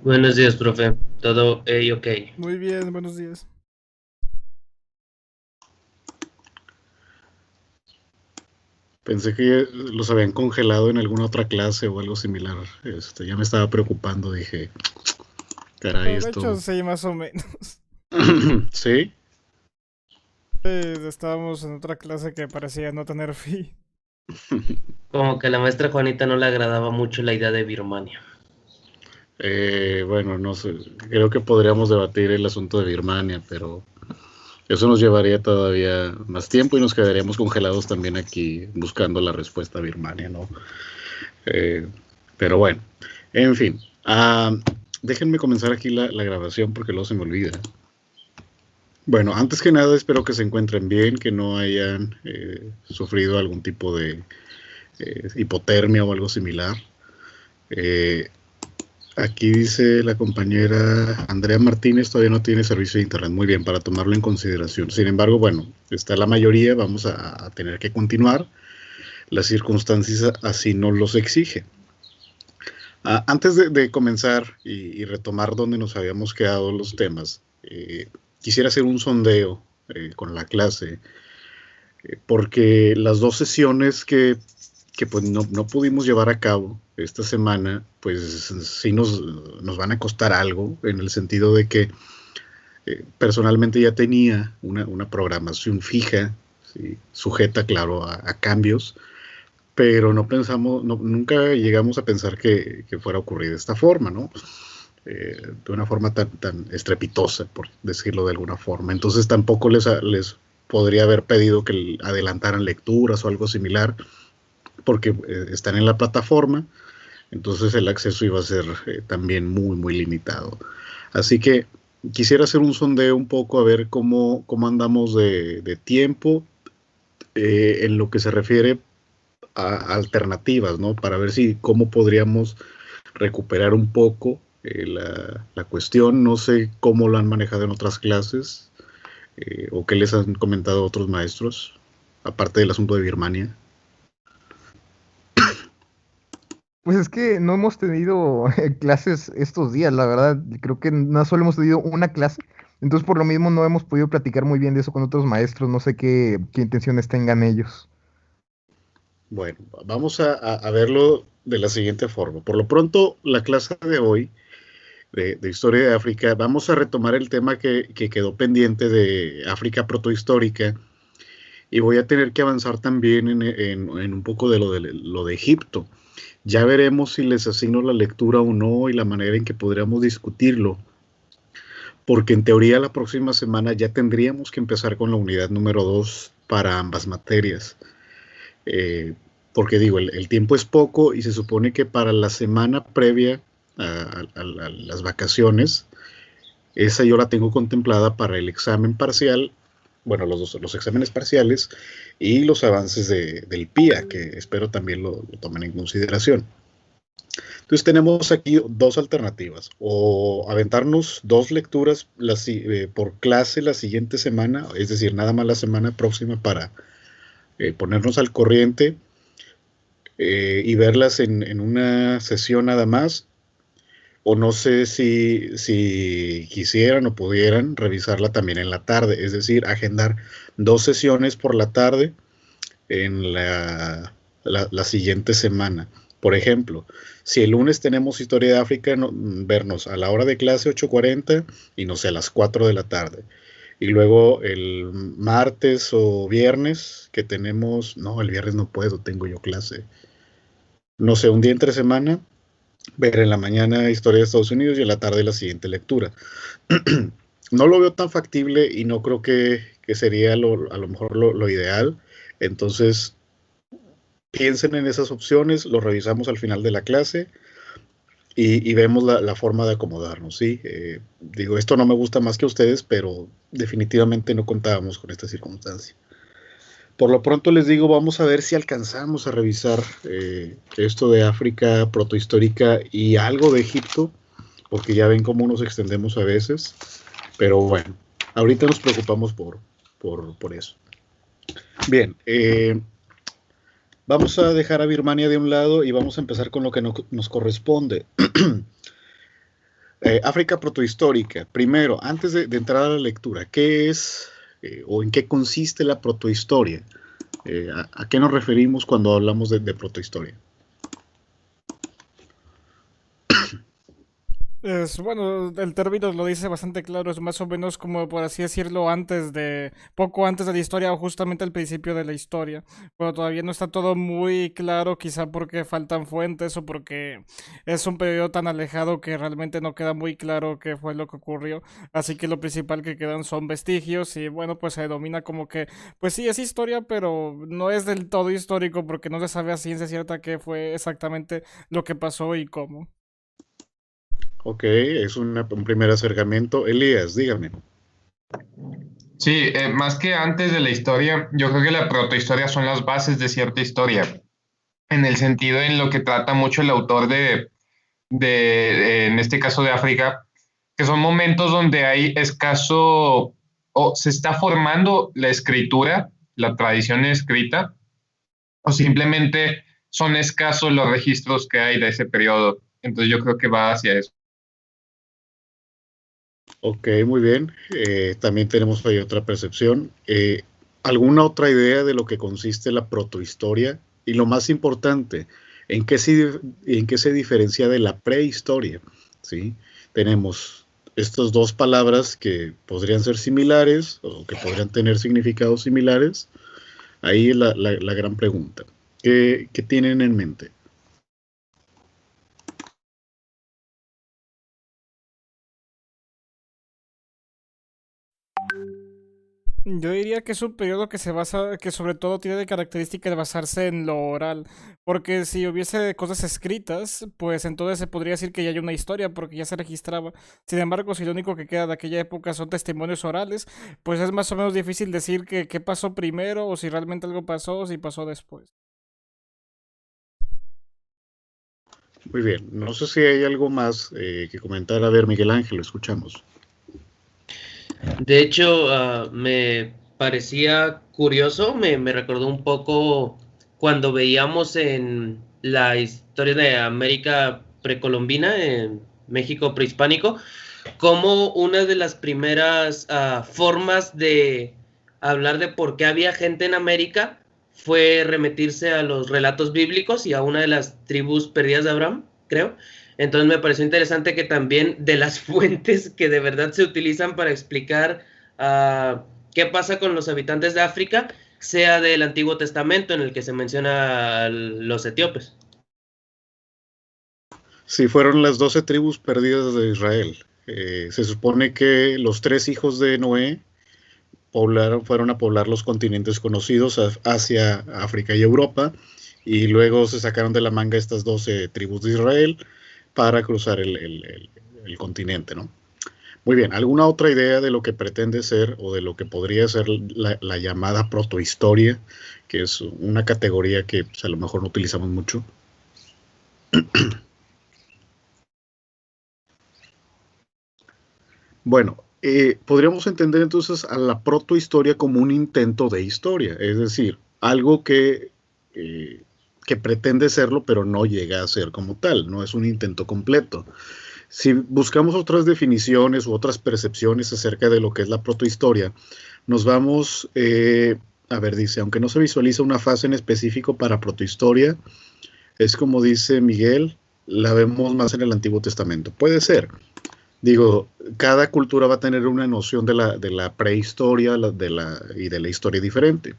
Buenos días, profe. Todo ok. Muy bien, buenos días. Pensé que los habían congelado en alguna otra clase o algo similar. Ya me estaba preocupando, dije, caray, No, de hecho, esto. sí, más o menos. ¿Sí? Estábamos en otra clase que parecía no tener fin. Como que a la maestra Juanita no le agradaba mucho la idea de Birmania. Bueno, no sé. Creo que podríamos debatir el asunto de Birmania, pero eso nos llevaría todavía más tiempo y nos quedaríamos congelados también aquí buscando la respuesta a Birmania, ¿no? Eh, pero bueno, en fin. Déjenme comenzar aquí la grabación porque luego se me olvida. Bueno, antes que nada espero que se encuentren bien, que no hayan sufrido algún tipo de hipotermia o algo similar. Eh, Aquí dice la compañera Andrea Martínez, todavía no tiene servicio de internet. Muy bien, para tomarlo en consideración. Sin embargo, bueno, está la mayoría, vamos a tener que continuar. Las circunstancias así nos los exigen. Antes de comenzar y retomar donde nos habíamos quedado los temas, quisiera hacer un sondeo con la clase porque las dos sesiones que pues no pudimos llevar a cabo esta semana, pues sí nos van a costar algo, en el sentido de que personalmente ya tenía una programación fija, ¿sí? Sujeta, claro, a cambios, pero no pensamos, nunca llegamos a pensar que fuera a ocurrir de esta forma, ¿no? De una forma tan estrepitosa, por decirlo de alguna forma. Entonces tampoco les podría haber pedido que adelantaran lecturas o algo similar, porque están en la plataforma, entonces el acceso iba a ser también muy limitado. Así que quisiera hacer un sondeo un poco a ver cómo andamos de tiempo en lo que se refiere a alternativas, ¿no? Para ver si cómo podríamos recuperar un poco la cuestión. No sé cómo lo han manejado en otras clases o qué les han comentado otros maestros, aparte del asunto de Birmania. Pues es que no hemos tenido clases estos días, la verdad. Creo que no solo hemos tenido una clase. Entonces, por lo mismo, no hemos podido platicar muy bien de eso con otros maestros. No sé qué intenciones tengan ellos. Bueno, vamos a verlo de la siguiente forma. Por lo pronto, la clase de hoy de Historia de África, vamos a retomar el tema que quedó pendiente de África protohistórica y voy a tener que avanzar también en un poco de lo de Egipto. Ya veremos si les asigno la lectura o no y la manera en que podríamos discutirlo, porque en teoría la próxima semana ya tendríamos que empezar con la unidad número 2 para ambas materias. Eh, Porque digo, el tiempo es poco y se supone que para la semana previa a las vacaciones, esa yo la tengo contemplada para el examen parcial, bueno, los exámenes parciales y los avances del PIA, que espero también lo tomen en consideración. Entonces tenemos aquí dos alternativas, o aventarnos dos lecturas por clase la siguiente semana, es decir, nada más la semana próxima para ponernos al corriente y verlas en una sesión nada más, o no sé si quisieran o pudieran revisarla también en la tarde, es decir, agendar dos sesiones por la tarde en la siguiente semana. Por ejemplo, si el lunes tenemos Historia de África, vernos a la hora de clase 8:40 y no sé, a las 4 de la tarde. Y luego el martes o viernes que tenemos, no, el viernes no puedo, tengo yo clase. No sé, un día entre semana, ver en la mañana Historia de Estados Unidos y en la tarde la siguiente lectura. No lo veo tan factible y no creo que sería a lo mejor lo ideal. Entonces, piensen en esas opciones, lo revisamos al final de la clase y vemos la forma de acomodarnos, ¿sí? Digo, esto no me gusta más que a ustedes, pero definitivamente no contábamos con esta circunstancia. Por lo pronto les digo, vamos a ver si alcanzamos a revisar esto de África protohistórica y algo de Egipto, porque ya ven cómo nos extendemos a veces, pero bueno, ahorita nos preocupamos por eso. Bien, vamos a dejar a Birmania de un lado y vamos a empezar con lo que nos corresponde. África protohistórica. Primero, antes de entrar a la lectura, ¿qué es o en qué consiste la protohistoria? ¿A qué nos referimos cuando hablamos de protohistoria? Bueno, el término lo dice bastante claro, es más o menos como por así decirlo poco antes de la historia o justamente al principio de la historia, pero todavía no está todo muy claro, quizá porque faltan fuentes o porque es un periodo tan alejado que realmente no queda muy claro qué fue lo que ocurrió, así que lo principal que quedan son vestigios y bueno, pues se denomina como que, pues sí, es historia, pero no es del todo histórico porque no se sabe a ciencia cierta qué fue exactamente lo que pasó y cómo. Ok, es un primer acercamiento. Elías, dígame. Sí, más que antes de la historia, yo creo que la protohistoria son las bases de cierta historia, en el sentido en lo que trata mucho el autor en este caso de África, que son momentos donde hay escaso o se está formando la escritura, la tradición escrita, o simplemente son escasos los registros que hay de ese periodo. Entonces yo creo que va hacia eso. Ok, muy bien. También tenemos ahí otra percepción. ¿Alguna otra idea de lo que consiste la protohistoria? Y lo más importante, en qué se diferencia de la prehistoria? ¿Sí? Tenemos estas dos palabras que podrían ser similares o que podrían tener significados similares. Ahí es la gran pregunta. ¿Qué tienen en mente? Yo diría que es un periodo que se basa, que sobre todo tiene de característica de basarse en lo oral, porque si hubiese cosas escritas, pues entonces se podría decir que ya hay una historia, porque ya se registraba. Sin embargo, si lo único que queda de aquella época son testimonios orales, pues es más o menos difícil decir que qué pasó primero, o si realmente algo pasó, o si pasó después. Muy bien. No sé si hay algo más que comentar. A ver, Miguel Ángel, lo escuchamos. De hecho, me parecía curioso, me recordó un poco cuando veíamos en la historia de América precolombina, en México prehispánico, como una de las primeras formas de hablar de por qué había gente en América fue remitirse a los relatos bíblicos y a una de las tribus perdidas de Abraham, creo. Entonces me pareció interesante que también de las fuentes que de verdad se utilizan para explicar qué pasa con los habitantes de África sea del Antiguo Testamento en el que se menciona a los etíopes. Sí, fueron las 12 tribus perdidas de Israel. Se supone que los 3 hijos de Noé fueron a poblar los continentes conocidos, Asia, África y Europa, y luego se sacaron de la manga estas 12 tribus de Israel para cruzar el continente, ¿no? Muy bien, ¿alguna otra idea de lo que pretende ser o de lo que podría ser la llamada protohistoria, que es una categoría que pues, a lo mejor no utilizamos mucho? Bueno, podríamos entender entonces a la protohistoria como un intento de historia, es decir, algo que pretende serlo, pero no llega a ser como tal, no es un intento completo. Si buscamos otras definiciones u otras percepciones acerca de lo que es la protohistoria, nos vamos, a ver, dice, aunque no se visualiza una fase en específico para protohistoria, es como dice Miguel, la vemos más en el Antiguo Testamento. Puede ser. Digo, cada cultura va a tener una noción de la prehistoria y de la historia diferente.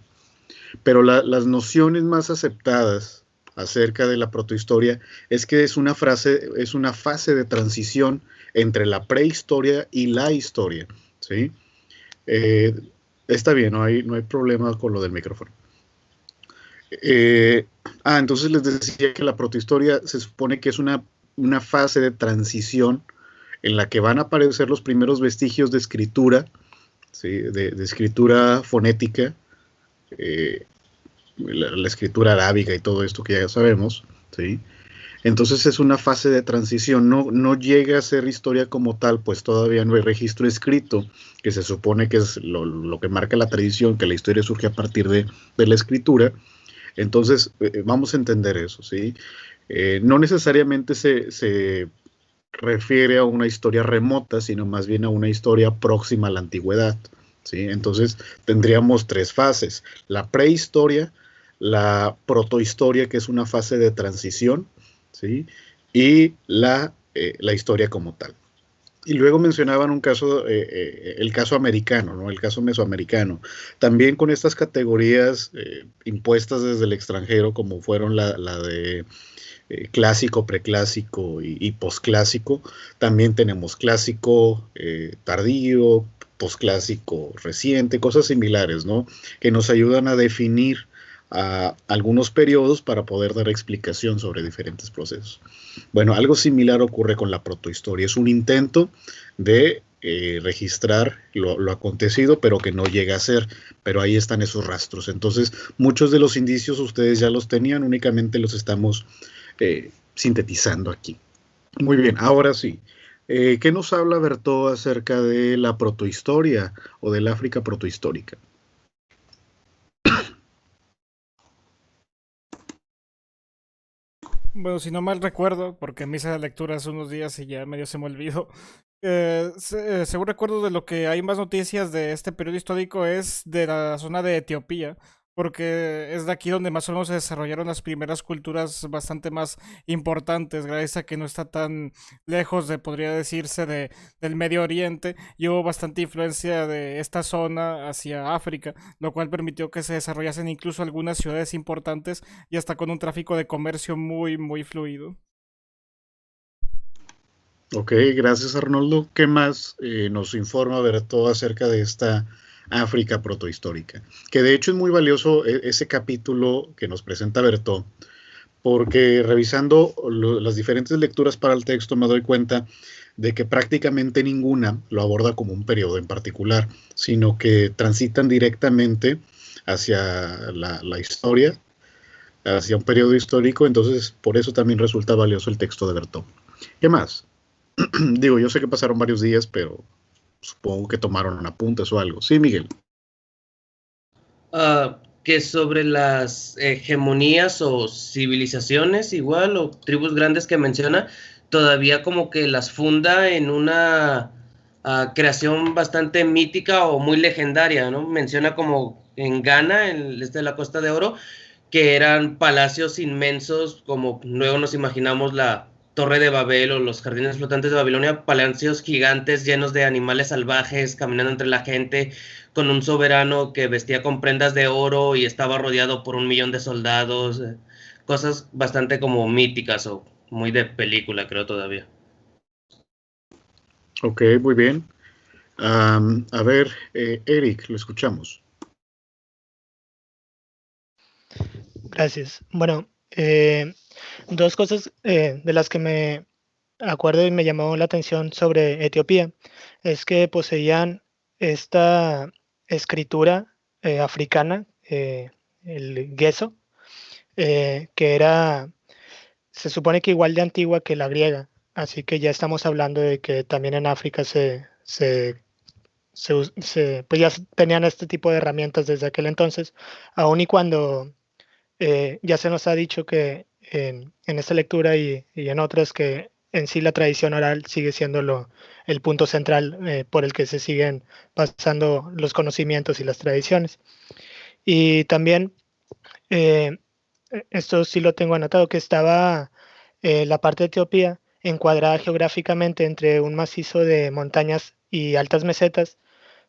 Pero las nociones más aceptadas acerca de la protohistoria es que es una fase de transición entre la prehistoria y la historia, ¿sí? Está bien, no hay problema con lo del micrófono. Entonces les decía que la protohistoria se supone que es una fase de transición en la que van a aparecer los primeros vestigios de escritura, ¿sí? de escritura fonética, la escritura arábiga y todo esto que ya sabemos, ¿sí? Entonces es una fase de transición, no llega a ser historia como tal, pues todavía no hay registro escrito, que se supone que es lo que marca la tradición, que la historia surge a partir de la escritura. Entonces vamos a entender eso, ¿sí? No necesariamente se refiere a una historia remota, sino más bien a una historia próxima a la antigüedad, ¿sí? Entonces tendríamos tres fases: la prehistoria, la protohistoria, que es una fase de transición, ¿sí? Y la historia como tal. Y luego mencionaban un caso, el caso americano, ¿no? El caso mesoamericano. También con estas categorías impuestas desde el extranjero, como fueron la de clásico, preclásico y posclásico. También tenemos clásico tardío, posclásico reciente, cosas similares, ¿no? Que nos ayudan a definir algunos periodos para poder dar explicación sobre diferentes procesos. Bueno, algo similar ocurre con la protohistoria. Es un intento de registrar lo acontecido, pero que no llega a ser, pero ahí están esos rastros. Entonces, muchos de los indicios ustedes ya los tenían, únicamente los estamos sintetizando aquí. Muy bien, ahora sí. ¿Qué nos habla Berthaud acerca de la protohistoria o del África protohistórica? Bueno, si no mal recuerdo, porque me hice la lectura hace unos días y ya medio se me olvidó. Según recuerdo, de lo que hay más noticias de este periodo histórico es de la zona de Etiopía, porque es de aquí donde más o menos se desarrollaron las primeras culturas bastante más importantes, gracias a que no está tan lejos de, podría decirse, del Medio Oriente, y hubo bastante influencia de esta zona hacia África, lo cual permitió que se desarrollasen incluso algunas ciudades importantes y hasta con un tráfico de comercio muy, muy fluido. Ok, gracias Arnoldo. ¿Qué más nos informa Berthaud acerca de esta África protohistórica? Que de hecho es muy valioso ese capítulo que nos presenta Berthaud, porque revisando las diferentes lecturas para el texto me doy cuenta de que prácticamente ninguna lo aborda como un periodo en particular, sino que transitan directamente hacia la historia, hacia un periodo histórico. Entonces por eso también resulta valioso el texto de Berthaud. ¿Qué más? Digo, yo sé que pasaron varios días, pero supongo que tomaron apuntes o algo. Sí, Miguel. Que sobre las hegemonías o civilizaciones igual, o tribus grandes que menciona, todavía como que las funda en una creación bastante mítica o muy legendaria, ¿no? Menciona como en Ghana, en el este de la Costa de Oro, que eran palacios inmensos, como luego nos imaginamos la Torre de Babel o los jardines flotantes de Babilonia, palacios gigantes llenos de animales salvajes caminando entre la gente, con un soberano que vestía con prendas de oro y estaba rodeado por 1 millón de soldados, cosas bastante como míticas o muy de película, creo todavía. Ok, muy bien. A ver, Eric, lo escuchamos. Gracias. Bueno, dos cosas de las que me acuerdo y me llamó la atención sobre Etiopía es que poseían esta escritura africana, el gesso, que era, se supone que igual de antigua que la griega, así que ya estamos hablando de que también en África pues ya tenían este tipo de herramientas desde aquel entonces, aun y cuando ya se nos ha dicho que en esta lectura y en otras que en sí la tradición oral sigue siendo el punto central por el que se siguen pasando los conocimientos y las tradiciones. Y también, eh, esto sí lo tengo anotado, que estaba la parte de Etiopía encuadrada geográficamente entre un macizo de montañas y altas mesetas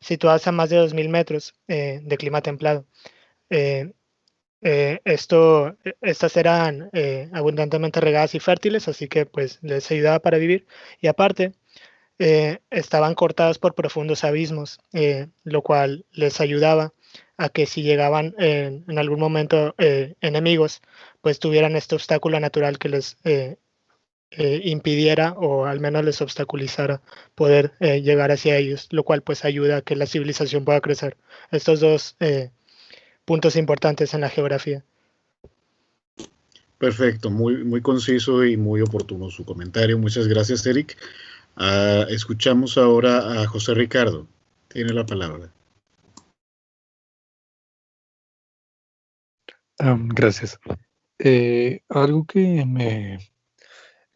situadas a más de 2000 metros de clima templado. Eh, estas eran abundantemente regadas y fértiles, así que pues les ayudaba para vivir. Y aparte, estaban cortadas por profundos abismos, lo cual les ayudaba a que si llegaban en algún momento enemigos, pues tuvieran este obstáculo natural que les impidiera o al menos les obstaculizara poder llegar hacia ellos, lo cual pues ayuda a que la civilización pueda crecer. Estos dos puntos importantes en la geografía. Perfecto, muy, muy conciso y muy oportuno su comentario. Muchas gracias, Eric. Escuchamos ahora a José Ricardo. Tiene la palabra. Gracias. Algo que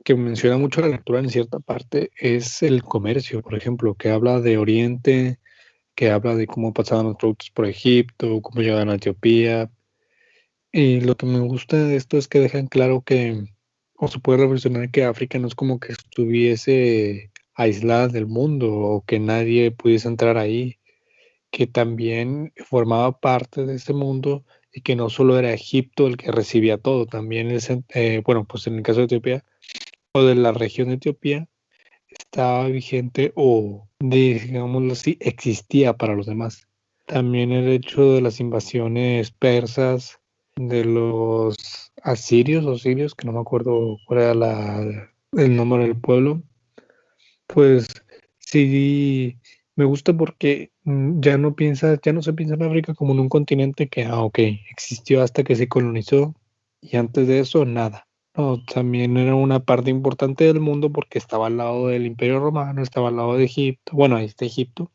que menciona mucho la lectura en cierta parte es el comercio, por ejemplo, que habla de Oriente, que habla de cómo pasaban los productos por Egipto, cómo llegaban a Etiopía. Y lo que me gusta de esto es que dejan claro que, o se puede reflexionar que África no es como que estuviese aislada del mundo o que nadie pudiese entrar ahí, que también formaba parte de ese mundo y que no solo era Egipto el que recibía todo, también bueno, pues en el caso de Etiopía o de la región de Etiopía estaba vigente o, digámoslo así, existía para los demás. También el hecho de las invasiones persas, de los asirios o sirios, que no me acuerdo cuál era el nombre del pueblo, pues sí me gusta porque ya no se piensa en África como en un continente que, ok, existió hasta que se colonizó y antes de eso nada. No, también era una parte importante del mundo porque estaba al lado del Imperio Romano, estaba al lado de Egipto, bueno, ahí está Egipto,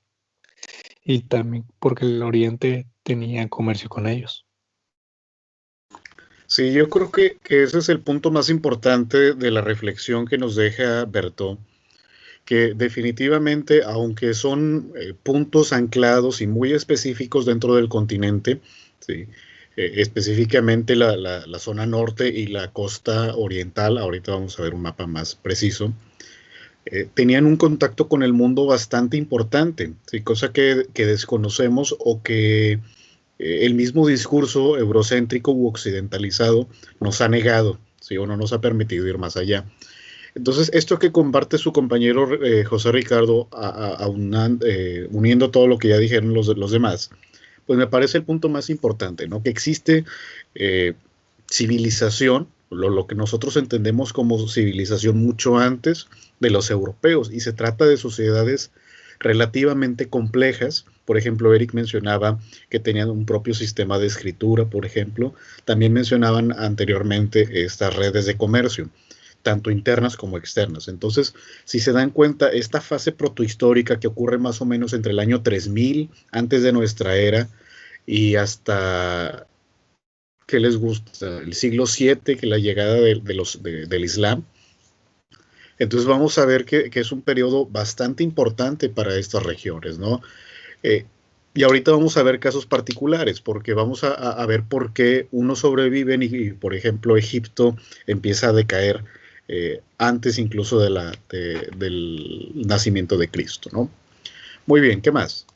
y también porque el Oriente tenía comercio con ellos. Sí, yo creo que ese es el punto más importante de la reflexión que nos deja Bertó, que definitivamente, aunque son puntos anclados y muy específicos dentro del continente, ¿sí? Específicamente la zona norte y la costa oriental, ahorita vamos a ver un mapa más preciso, tenían un contacto con el mundo bastante importante, ¿sí? Cosa que desconocemos o que el mismo discurso eurocéntrico u occidentalizado nos ha negado, ¿sí? O no nos ha permitido ir más allá. Entonces, esto que comparte su compañero José Ricardo, uniendo todo lo que ya dijeron los demás, pues me parece el punto más importante, ¿no? Que existe civilización, lo que nosotros entendemos como civilización mucho antes de los europeos, y se trata de sociedades relativamente complejas. Por ejemplo, Eric mencionaba que tenían un propio sistema de escritura, por ejemplo. También mencionaban anteriormente estas redes de comercio, tanto internas como externas. Entonces, si se dan cuenta, esta fase protohistórica que ocurre más o menos entre el año 3000 antes de nuestra era y hasta, ¿qué les gusta? El siglo VII, que la llegada del Islam. Entonces vamos a ver que es un periodo bastante importante para estas regiones, ¿no? Y ahorita vamos a ver casos particulares, porque vamos a ver por qué unos sobreviven y, por ejemplo, Egipto empieza a decaer antes incluso del nacimiento de Cristo, ¿no? Muy bien, ¿qué más?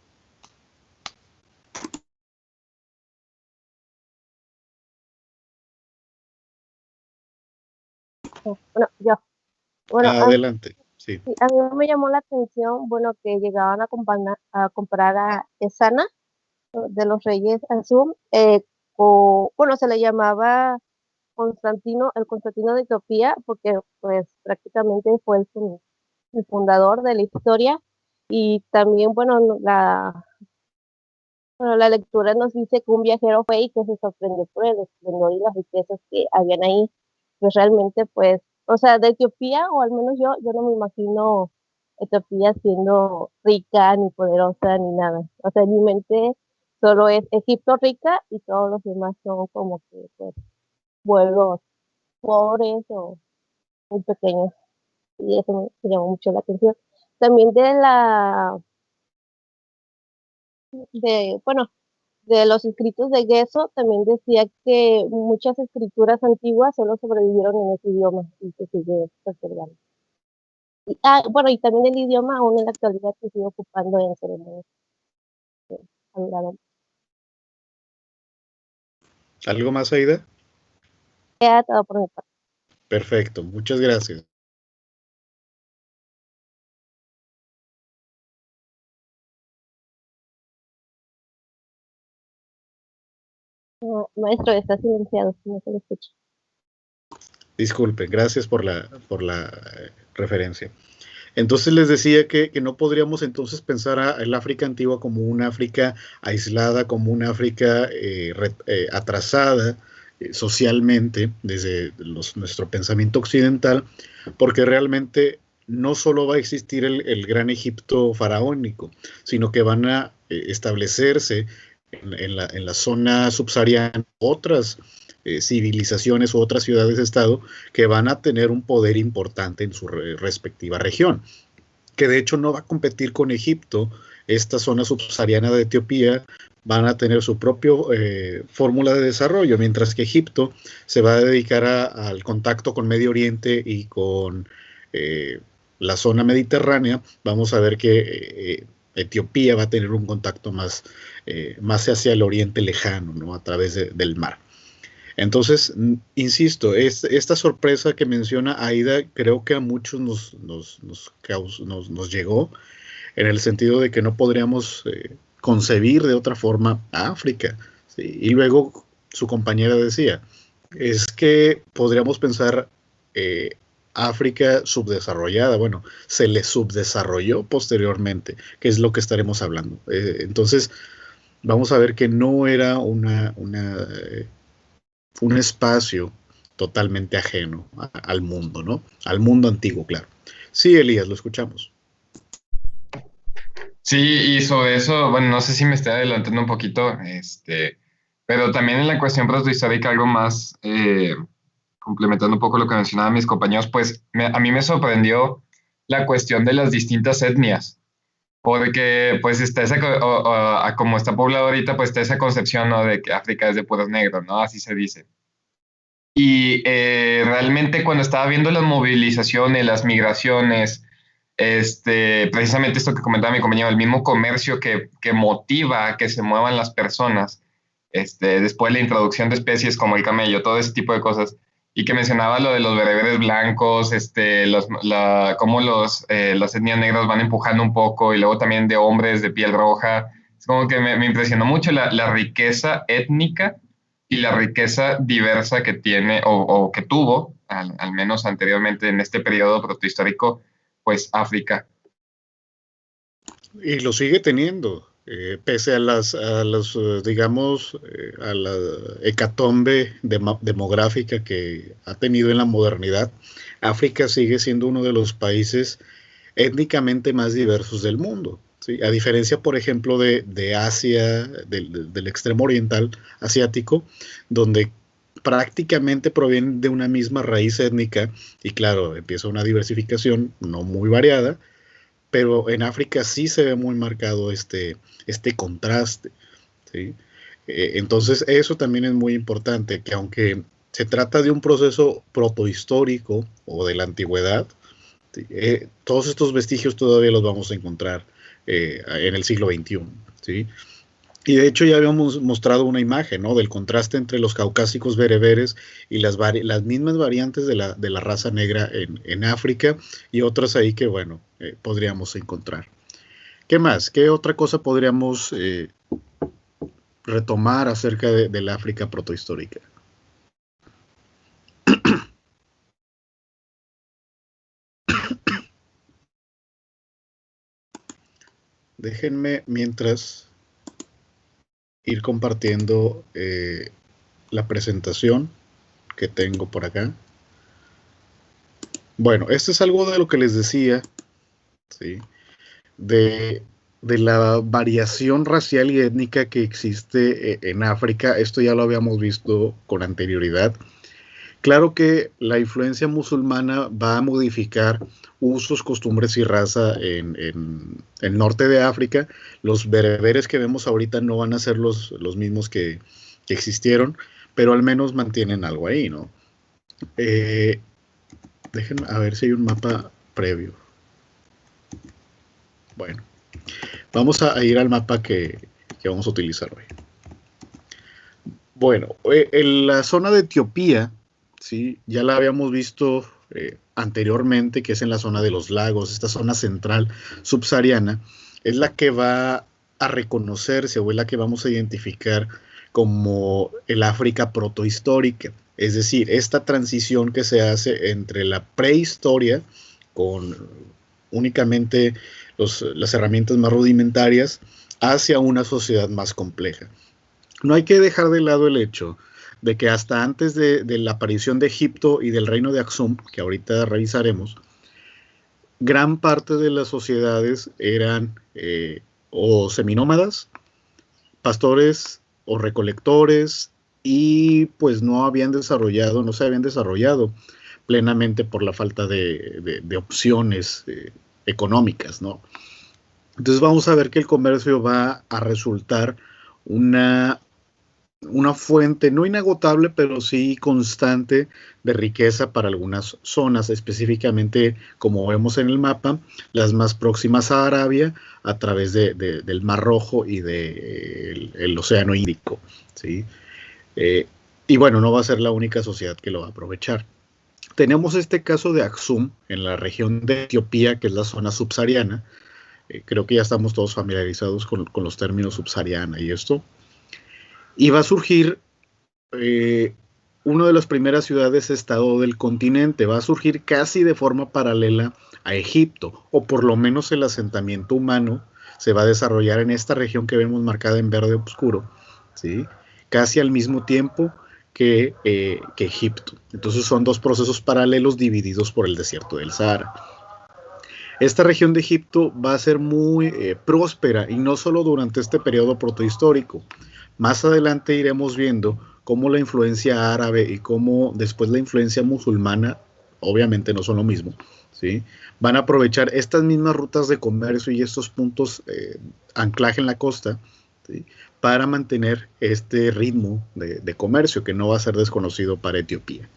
Bueno, yo. Bueno, Adelante, sí. a mí me llamó la atención, bueno, que llegaban a comprar a Esana de los reyes Azul, bueno, se le llamaba el Constantino de Etiopía, porque pues prácticamente fue el fundador de la historia, y también, bueno, la lectura nos dice que un viajero fue y que se sorprendió por el esplendor y las riquezas que habían ahí, pues realmente, pues, o sea, de Etiopía, o al menos yo no me imagino Etiopía siendo rica, ni poderosa, ni nada. O sea, en mi mente solo es Egipto rica y todos los demás son como que, pues, pueblos pobres o muy pequeños. Y eso me llamó mucho la atención. También bueno, de los escritos de Gesso también decía que muchas escrituras antiguas solo sobrevivieron en ese idioma y que sigue preservando. Bueno, y también el idioma aún en la actualidad se sigue ocupando en ceremonias. ¿Algo más, Aida? Queda todo por mi parte. Perfecto, muchas gracias. Maestro, está silenciado, si no se lo escucha. Disculpen, gracias por la referencia. Entonces les decía que no podríamos entonces pensar al África antigua como una África aislada, como una África atrasada socialmente desde nuestro pensamiento occidental, porque realmente no solo va a existir el gran Egipto faraónico, sino que van a establecerse en la zona subsahariana otras civilizaciones u otras ciudades-estado que van a tener un poder importante en su respectiva región, que de hecho no va a competir con Egipto. Esta zona subsahariana de Etiopía van a tener su propia fórmula de desarrollo, mientras que Egipto se va a dedicar al contacto con Medio Oriente y con la zona mediterránea. Vamos a ver que Etiopía va a tener un contacto más hacia el oriente lejano, ¿no? A través del mar. Entonces, insisto, esta sorpresa que menciona Aida, creo que a muchos nos llegó, en el sentido de que no podríamos concebir de otra forma a África, ¿sí? Y luego su compañera decía, es que podríamos pensar África subdesarrollada. Bueno, se le subdesarrolló posteriormente, que es lo que estaremos hablando. Entonces, vamos a ver que no era un espacio totalmente ajeno al mundo, ¿no? Al mundo antiguo, claro. Sí, Elías, lo escuchamos. Sí, y sobre eso, bueno, no sé si me estoy adelantando un poquito, pero también en la cuestión protohistórica, algo más, complementando un poco lo que mencionaban mis compañeros, pues a mí me sorprendió la cuestión de las distintas etnias, porque pues está como está poblado ahorita, pues está esa concepción, ¿no?, de que África es de puros negros, ¿no? Así se dice. Y realmente cuando estaba viendo las movilizaciones, las migraciones, precisamente esto que comentaba mi compañero, el mismo comercio que motiva a que se muevan las personas, después de la introducción de especies como el camello, todo ese tipo de cosas, y que mencionaba lo de los bereberes blancos, cómo las etnias negras van empujando un poco, y luego también de hombres de piel roja. Es como que me impresionó mucho la riqueza étnica y la riqueza diversa que tiene o que tuvo, al menos anteriormente en este periodo protohistórico, pues África. Y lo sigue teniendo, pese a digamos, a la hecatombe demográfica que ha tenido en la modernidad. África sigue siendo uno de los países étnicamente más diversos del mundo, ¿sí? A diferencia, por ejemplo, de Asia, del extremo oriental asiático, donde prácticamente provienen de una misma raíz étnica, y claro, empieza una diversificación no muy variada, pero en África sí se ve muy marcado este contraste, ¿sí? Entonces eso también es muy importante, que aunque se trata de un proceso protohistórico o de la antigüedad, ¿sí? Todos estos vestigios todavía los vamos a encontrar en el siglo XXI, ¿sí? Y de hecho ya habíamos mostrado una imagen, ¿no?, del contraste entre los caucásicos bereberes y las mismas variantes de la raza negra en África, y otras ahí que, bueno, podríamos encontrar. ¿Qué más? ¿Qué otra cosa podríamos retomar acerca de la África protohistórica? Déjenme mientras ir compartiendo la presentación que tengo por acá. Bueno, esto es algo de lo que les decía, ¿sí?, de la variación racial y étnica que existe en África. Esto ya lo habíamos visto con anterioridad. Claro que la influencia musulmana va a modificar usos, costumbres y raza en el norte de África. Los bereberes que vemos ahorita no van a ser los mismos que existieron, pero al menos mantienen algo ahí, ¿no? Déjenme a ver si hay un mapa previo. Bueno, vamos a ir al mapa que vamos a utilizar hoy. Bueno, en la zona de Etiopía, ¿sí?, ya la habíamos visto anteriormente, que es en la zona de los lagos. Esta zona central subsahariana es la que va a reconocerse, o es la que vamos a identificar como el África protohistórica. Es decir, esta transición que se hace entre la prehistoria, con únicamente las herramientas más rudimentarias, hacia una sociedad más compleja. No hay que dejar de lado el hecho de que hasta antes de la aparición de Egipto y del reino de Aksum, que ahorita revisaremos, gran parte de las sociedades eran o seminómadas, pastores o recolectores, y pues no se habían desarrollado plenamente por la falta de opciones económicas, ¿no? Entonces vamos a ver que el comercio va a resultar una fuente no inagotable, pero sí constante de riqueza para algunas zonas, específicamente, como vemos en el mapa, las más próximas a Arabia, a través del Mar Rojo y del Océano Índico, ¿sí? Y bueno, no va a ser la única sociedad que lo va a aprovechar. Tenemos este caso de Aksum, en la región de Etiopía, que es la zona subsahariana. Creo que ya estamos todos familiarizados con los términos subsahariana y esto. Y va a surgir una de las primeras ciudades-estado del continente. Va a surgir casi de forma paralela a Egipto, o por lo menos el asentamiento humano se va a desarrollar en esta región que vemos marcada en verde oscuro, ¿sí? Casi al mismo tiempo que Egipto. Entonces son dos procesos paralelos divididos por el desierto del Sahara. Esta región de Egipto va a ser muy próspera, y no solo durante este periodo protohistórico. Más adelante iremos viendo cómo la influencia árabe y cómo después la influencia musulmana, obviamente no son lo mismo, ¿sí? Van a aprovechar estas mismas rutas de comercio y estos puntos anclaje en la costa, ¿sí? Para mantener este ritmo de comercio que no va a ser desconocido para Etiopía.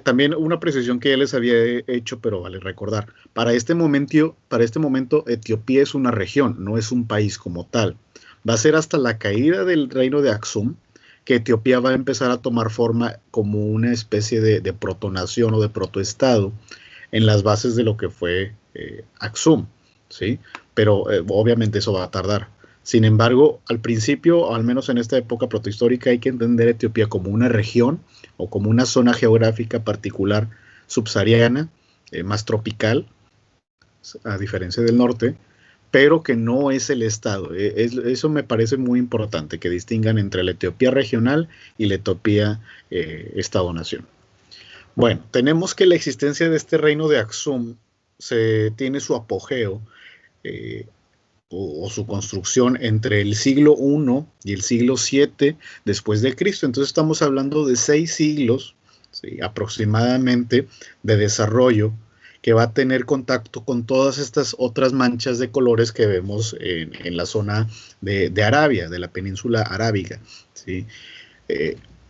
También una precisión que ya les había hecho, pero vale recordar. Para este momento, Etiopía es una región, no es un país como tal. Va a ser hasta la caída del reino de Aksum que Etiopía va a empezar a tomar forma como una especie de protonación o de protoestado en las bases de lo que fue Aksum, ¿sí? Pero obviamente eso va a tardar. Sin embargo, al principio, al menos en esta época protohistórica, hay que entender a Etiopía como una región o como una zona geográfica particular subsahariana, más tropical, a diferencia del norte, pero que no es el estado. Eso me parece muy importante, que distingan entre la Etiopía regional y la Etiopía estado-nación. Bueno, tenemos que la existencia de este reino de Aksum tiene su apogeo o su construcción entre el siglo I y el siglo VII después de Cristo. Entonces estamos hablando de 6 siglos, ¿sí?, aproximadamente, de desarrollo, que va a tener contacto con todas estas otras manchas de colores que vemos en la zona de Arabia, de la península arábiga, ¿sí?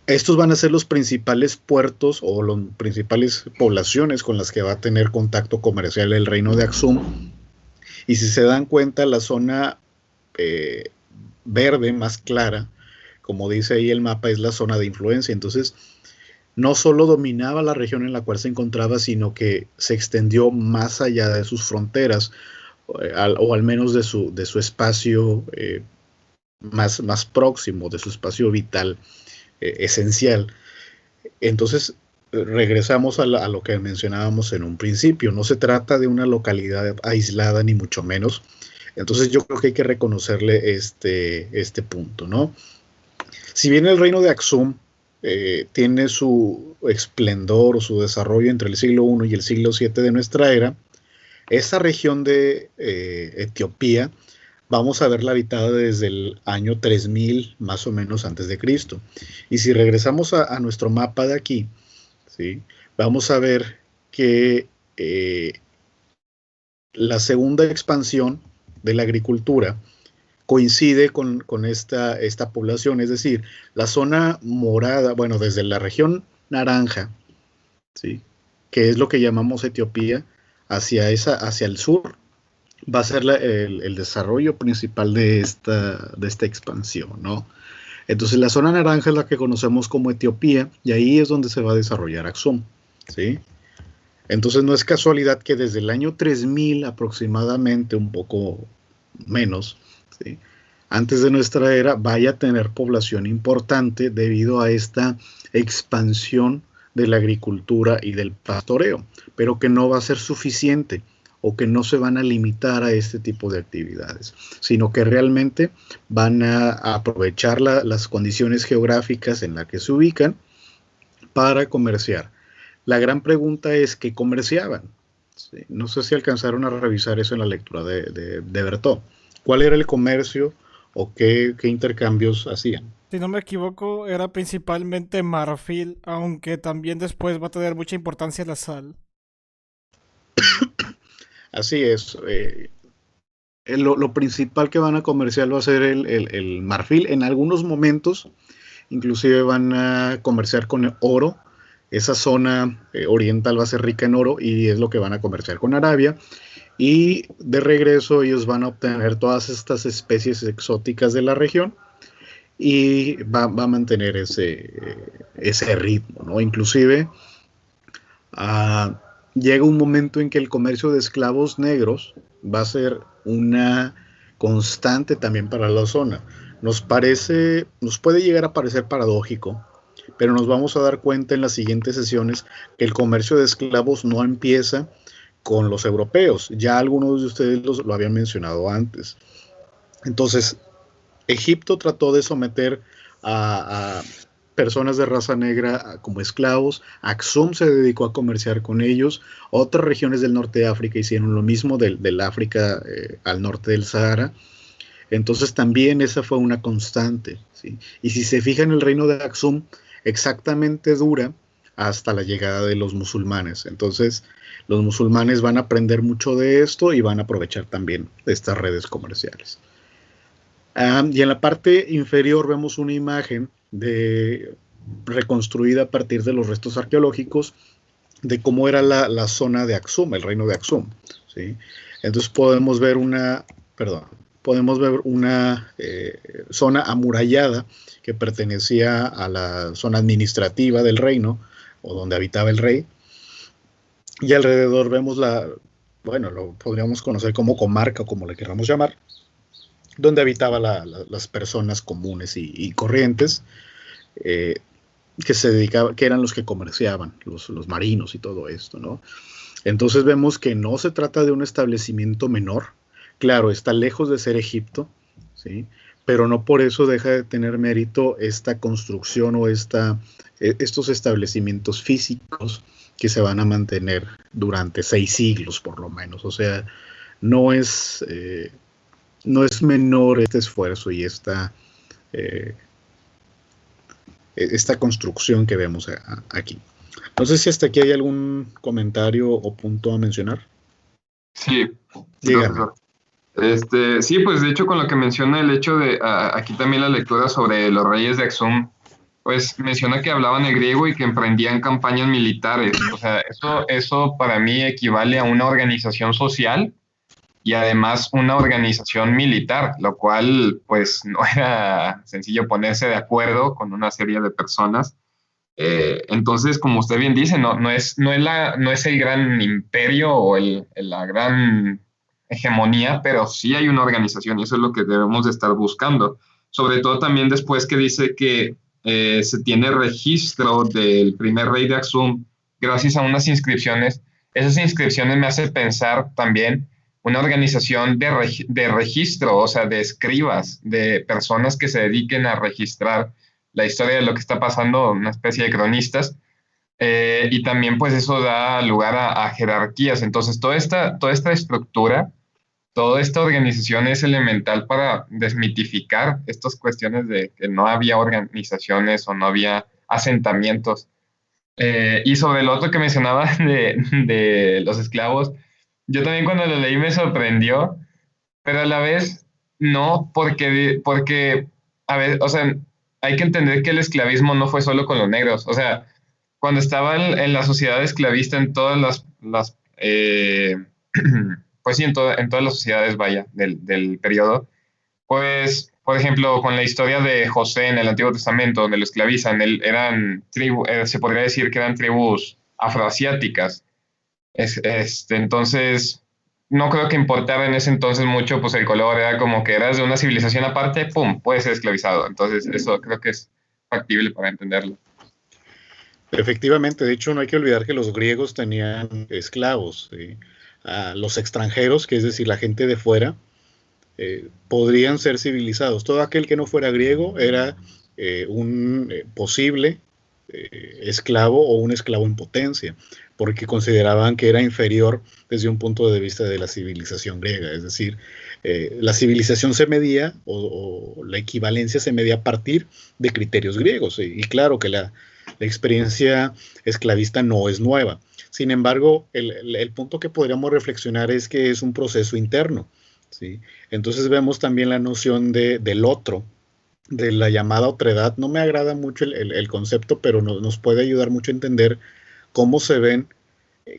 Estos van a ser los principales puertos o las principales poblaciones con las que va a tener contacto comercial el reino de Aksum. Y si se dan cuenta, la zona verde más clara, como dice ahí el mapa, es la zona de influencia. Entonces, no solo dominaba la región en la cual se encontraba, sino que se extendió más allá de sus fronteras, o al menos de su espacio más próximo, de su espacio vital esencial. Entonces, regresamos a lo que mencionábamos en un principio. No se trata de una localidad aislada, ni mucho menos. Entonces yo creo que hay que reconocerle este punto, ¿no? Si bien el reino de Aksum tiene su esplendor o su desarrollo entre el siglo I y el siglo VII de nuestra era, esa región de Etiopía vamos a verla habitada desde el año 3000 más o menos antes de Cristo. Y si regresamos a nuestro mapa de aquí, ¿sí?, vamos a ver que la segunda expansión de la agricultura coincide con esta población, es decir, la zona morada, bueno, desde la región naranja, ¿sí?, que es lo que llamamos Etiopía, hacia el sur, va a ser el desarrollo principal de esta expansión, ¿no? Entonces la zona naranja es la que conocemos como Etiopía, y ahí es donde se va a desarrollar Aksum, ¿sí? Entonces no es casualidad que desde el año 3000 aproximadamente, un poco menos, ¿sí?, antes de nuestra era, vaya a tener población importante debido a esta expansión de la agricultura y del pastoreo, pero que no va a ser suficiente, o que no se van a limitar a este tipo de actividades, sino que realmente van a aprovechar las condiciones geográficas en las que se ubican para comerciar. La gran pregunta es, ¿qué comerciaban? ¿Sí? No sé si alcanzaron a revisar eso en la lectura de Berthaud. ¿Cuál era el comercio o qué intercambios hacían? Si no me equivoco, era principalmente marfil, aunque también después va a tener mucha importancia la sal. Así es. Lo principal que van a comerciar va a ser el marfil. En algunos momentos, inclusive van a comerciar con oro. Esa zona oriental va a ser rica en oro y es lo que van a comerciar con Arabia. Y de regreso ellos van a obtener todas estas especies exóticas de la región y va a mantener ese ritmo, ¿no? Inclusive llega un momento en que el comercio de esclavos negros va a ser una constante también para la zona. Nos puede llegar a parecer paradójico, pero nos vamos a dar cuenta en las siguientes sesiones que el comercio de esclavos no empieza con los europeos. Ya algunos de ustedes lo habían mencionado antes. Entonces, Egipto trató de someter a personas de raza negra como esclavos. Axum se dedicó a comerciar con ellos. Otras regiones del norte de África hicieron lo mismo, del África al norte del Sahara. Entonces también esa fue una constante, ¿sí? Y si se fijan, el reino de Axum exactamente dura hasta la llegada de los musulmanes. Entonces los musulmanes van a aprender mucho de esto y van a aprovechar también estas redes comerciales. Y en la parte inferior vemos una imagen reconstruida a partir de los restos arqueológicos de cómo era la zona de Axum, el reino de Axum, ¿sí? Entonces podemos ver una zona amurallada que pertenecía a la zona administrativa del reino, o donde habitaba el rey, y alrededor vemos lo podríamos conocer como comarca, o como le queramos llamar, donde habitaban las personas comunes y corrientes, que eran los que comerciaban, los marinos y todo esto, ¿no? Entonces vemos que no se trata de un establecimiento menor. Claro, está lejos de ser Egipto, ¿sí? Pero no por eso deja de tener mérito esta construcción o estos establecimientos físicos que se van a mantener durante 6 siglos por lo menos. O sea, no es menor este esfuerzo y esta construcción que vemos aquí. No sé si hasta aquí hay algún comentario o punto a mencionar. Sí, dígame. Sí, pues de hecho con lo que menciona el hecho de aquí también la lectura sobre los reyes de Axum, pues menciona que hablaban el griego y que emprendían campañas militares. O sea, eso para mí equivale a una organización social y además una organización militar, lo cual pues no era sencillo ponerse de acuerdo con una serie de personas. Entonces, como usted bien dice, no es el gran imperio o la gran hegemonía, pero sí hay una organización y eso es lo que debemos de estar buscando. Sobre todo también después que dice que se tiene registro del primer rey de Axum gracias a unas inscripciones. Esas inscripciones me hacen pensar también una organización de registro, o sea, de escribas, de personas que se dediquen a registrar la historia de lo que está pasando, una especie de cronistas, y también pues eso da lugar a jerarquías. Entonces toda esta estructura, toda esta organización es elemental para desmitificar estas cuestiones de que no había organizaciones o no había asentamientos. Y sobre el otro que mencionaba de los esclavos, yo también cuando lo leí me sorprendió, pero a la vez no, porque a ver, o sea, hay que entender que el esclavismo no fue solo con los negros. O sea, cuando estaba en la sociedad esclavista, en todas pues sí, en todas las sociedades, vaya, del periodo, pues, por ejemplo, con la historia de José en el Antiguo Testamento, donde lo esclavizan, se podría decir que eran tribus afroasiáticas. Entonces, no creo que importara en ese entonces mucho, pues el color era como que eras de una civilización aparte, ¡pum!, puedes ser esclavizado. Entonces, eso creo que es factible para entenderlo. Efectivamente, de hecho, no hay que olvidar que los griegos tenían esclavos, ¿sí? Los extranjeros, que es decir, la gente de fuera, podrían ser civilizados. Todo aquel que no fuera griego era un posible esclavo o un esclavo en potencia. porque consideraban que era inferior desde un punto de vista de la civilización griega. Es decir, la civilización se medía, o la equivalencia se medía a partir de criterios griegos. Y claro que la experiencia esclavista no es nueva. Sin embargo, el punto que podríamos reflexionar es que es un proceso interno, ¿sí? Entonces vemos también la noción del otro, de la llamada otredad. No me agrada mucho el concepto, pero nos puede ayudar mucho a entender cómo se ven,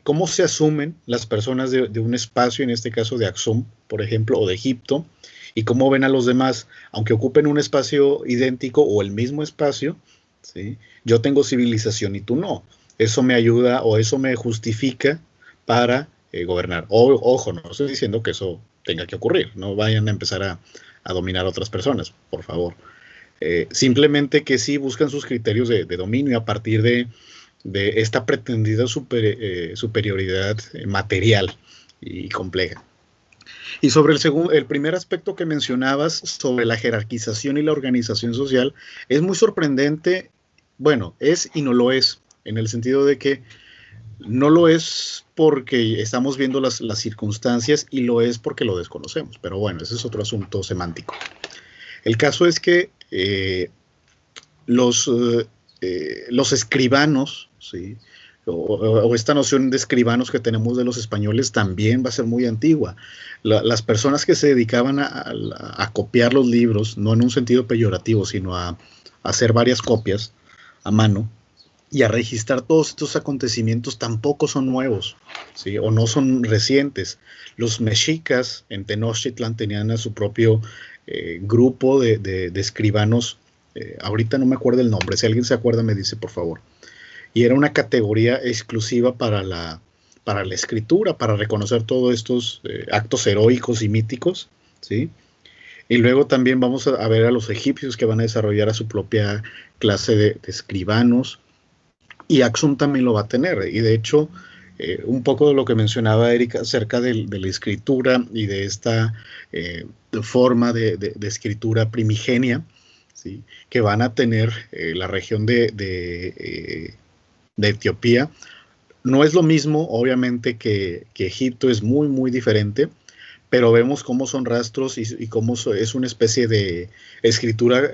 cómo se asumen las personas de un espacio, en este caso de Axum, por ejemplo, o de Egipto, y cómo ven a los demás, aunque ocupen un espacio idéntico o el mismo espacio, ¿sí? Yo tengo civilización y tú no. Eso me ayuda, o eso me justifica para gobernar. Ojo, no estoy diciendo que eso tenga que ocurrir, no vayan a empezar a dominar a otras personas, por favor. Simplemente que sí buscan sus criterios de dominio a partir de esta pretendida superioridad material y compleja. Y sobre el primer aspecto que mencionabas, sobre la jerarquización y la organización social, es muy sorprendente. Bueno, es y no lo es, en el sentido de que no lo es porque estamos viendo las circunstancias, y lo es porque lo desconocemos. Pero bueno, ese es otro asunto semántico. El caso es que los escribanos, ¿sí? o esta noción de escribanos que tenemos de los españoles también va a ser muy antigua. Las personas que se dedicaban a copiar los libros, no en un sentido peyorativo, sino a hacer varias copias a mano y a registrar todos estos acontecimientos, tampoco son nuevos, ¿sí? O no son recientes. Los mexicas en Tenochtitlan tenían a su propio grupo de escribanos. Ahorita no me acuerdo el nombre, si alguien se acuerda me dice por favor. Y era una categoría exclusiva para la escritura, para reconocer todos estos actos heroicos y míticos, ¿sí? Y luego también vamos a ver a los egipcios, que van a desarrollar a su propia clase de escribanos, y Axum también lo va a tener. Y de hecho, un poco de lo que mencionaba Erika acerca de la escritura y de esta forma de escritura primigenia, ¿sí? Que van a tener la región de Etiopía. No es lo mismo, obviamente, que Egipto, es muy, muy diferente, pero vemos cómo son rastros y cómo es una especie de escritura,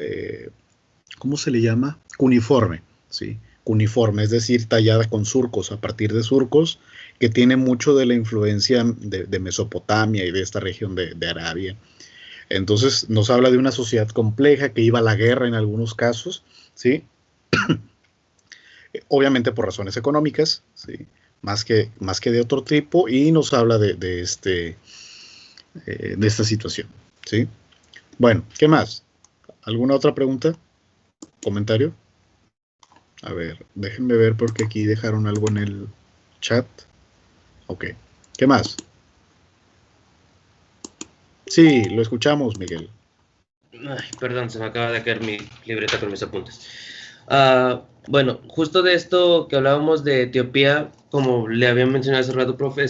¿cómo se le llama? Cuneiforme, ¿sí? Cuneiforme, es decir, tallada con surcos, a partir de surcos, que tiene mucho de la influencia de Mesopotamia y de esta región de Arabia. Entonces nos habla de una sociedad compleja que iba a la guerra en algunos casos, ¿sí? Obviamente por razones económicas, ¿sí? Más que de otro tipo, y nos habla de esta situación, ¿sí? Bueno, ¿qué más? ¿Alguna otra pregunta? ¿Comentario? A ver, déjenme ver porque aquí dejaron algo en el chat. Ok, ¿qué más? Sí, lo escuchamos, Miguel. Ay, perdón, se me acaba de caer mi libreta con mis apuntes. Bueno, justo de esto que hablábamos de Etiopía, como le había mencionado hace rato, profe,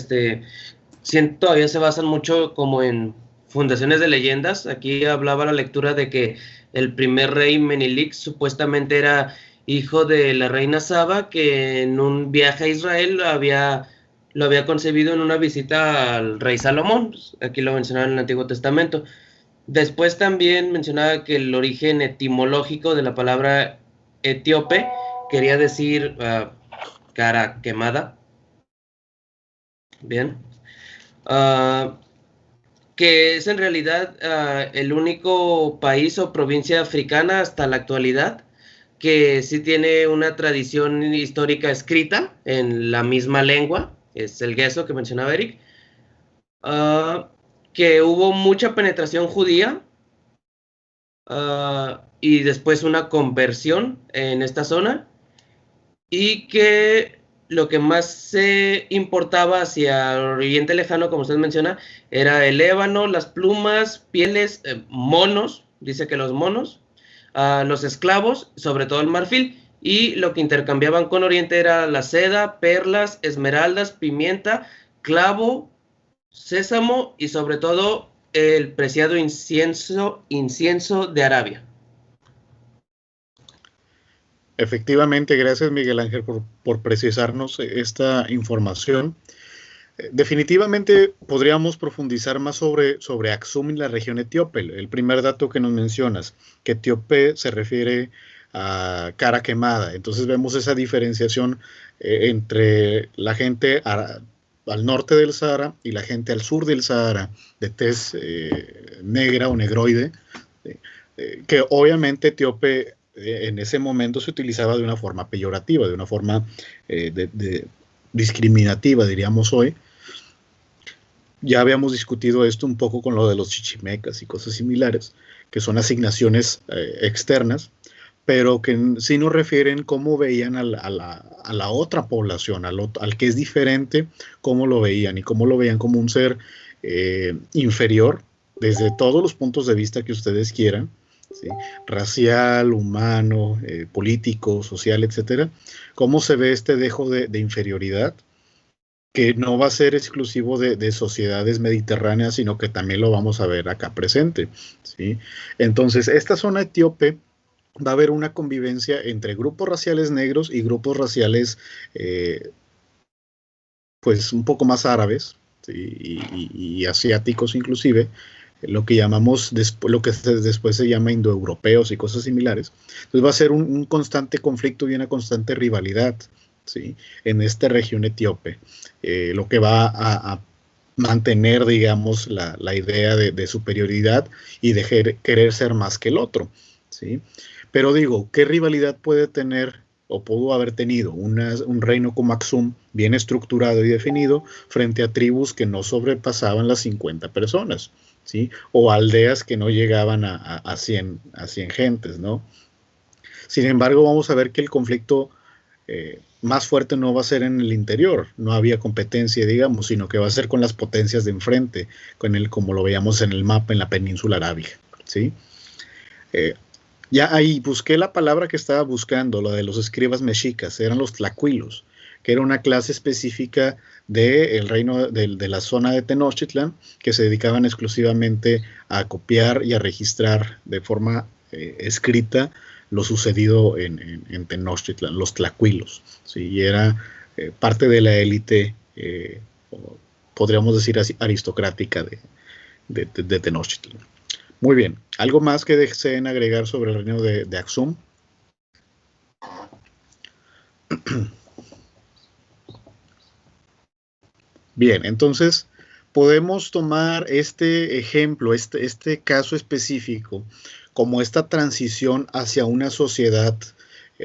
todavía se basan mucho como en fundaciones de leyendas. Aquí hablaba la lectura de que el primer rey Menelik supuestamente era hijo de la reina Saba, que en un viaje a Israel lo había concebido en una visita al rey Salomón. Aquí lo mencionaba en el Antiguo Testamento. Después también mencionaba que el origen etimológico de la palabra etíope quería decir cara quemada. Bien. Que es en realidad el único país o provincia africana hasta la actualidad que sí tiene una tradición histórica escrita en la misma lengua, es el gueso que mencionaba Eric, que hubo mucha penetración judía y después una conversión en esta zona, y que lo que más se importaba hacia el Oriente Lejano, como usted menciona, era el ébano, las plumas, pieles, monos, dice que los monos, los esclavos, sobre todo el marfil, y lo que intercambiaban con Oriente era la seda, perlas, esmeraldas, pimienta, clavo, sésamo y sobre todo el preciado incienso de Arabia. Efectivamente, gracias Miguel Ángel por precisarnos esta información. Definitivamente podríamos profundizar más sobre Aksum y la región etíope. El primer dato que nos mencionas, que etíope se refiere a cara quemada. Entonces vemos esa diferenciación entre la gente al norte del Sahara y la gente al sur del Sahara, de tez negra o negroide, que obviamente etíope en ese momento se utilizaba de una forma peyorativa, de una forma discriminativa, diríamos hoy. Ya habíamos discutido esto un poco con lo de los chichimecas y cosas similares, que son asignaciones externas, pero que sí nos refieren cómo veían a la otra población, al que es diferente, cómo lo veían y cómo lo veían como un ser inferior desde todos los puntos de vista que ustedes quieran, ¿sí? Racial, humano, político, social, etcétera. Cómo se ve este dejo de inferioridad, que no va a ser exclusivo de sociedades mediterráneas, sino que también lo vamos a ver acá presente, ¿sí? Entonces, esta zona etíope va a haber una convivencia entre grupos raciales negros y grupos raciales, pues, un poco más árabes, ¿sí? y asiáticos inclusive, lo que llamamos, lo que después se llama indoeuropeos y cosas similares. Entonces va a ser un constante conflicto y una constante rivalidad, ¿sí? En esta región etíope, lo que va a mantener, digamos, la idea de superioridad y de querer ser más que el otro, ¿sí? Pero digo, ¿qué rivalidad puede tener o pudo haber tenido un reino como Aksum bien estructurado y definido frente a tribus que no sobrepasaban las 50 personas, ¿sí? O aldeas que no llegaban a 100 gentes, ¿no? Sin embargo, vamos a ver que el conflicto más fuerte no va a ser en el interior, no había competencia, digamos, sino que va a ser con las potencias de enfrente, como lo veíamos en el mapa en la península arábiga, ¿sí? Ya ahí busqué la palabra que estaba buscando, lo de los escribas mexicas, eran los tlacuilos, que era una clase específica del reino de la zona de Tenochtitlan, que se dedicaban exclusivamente a copiar y a registrar de forma escrita lo sucedido en Tenochtitlan, los tlacuilos, ¿sí? Y era parte de la élite, podríamos decir así, aristocrática de Tenochtitlan. Muy bien, ¿algo más que deseen agregar sobre el reino de Aksum? Bien, entonces podemos tomar este ejemplo, este caso específico, como esta transición hacia una sociedad,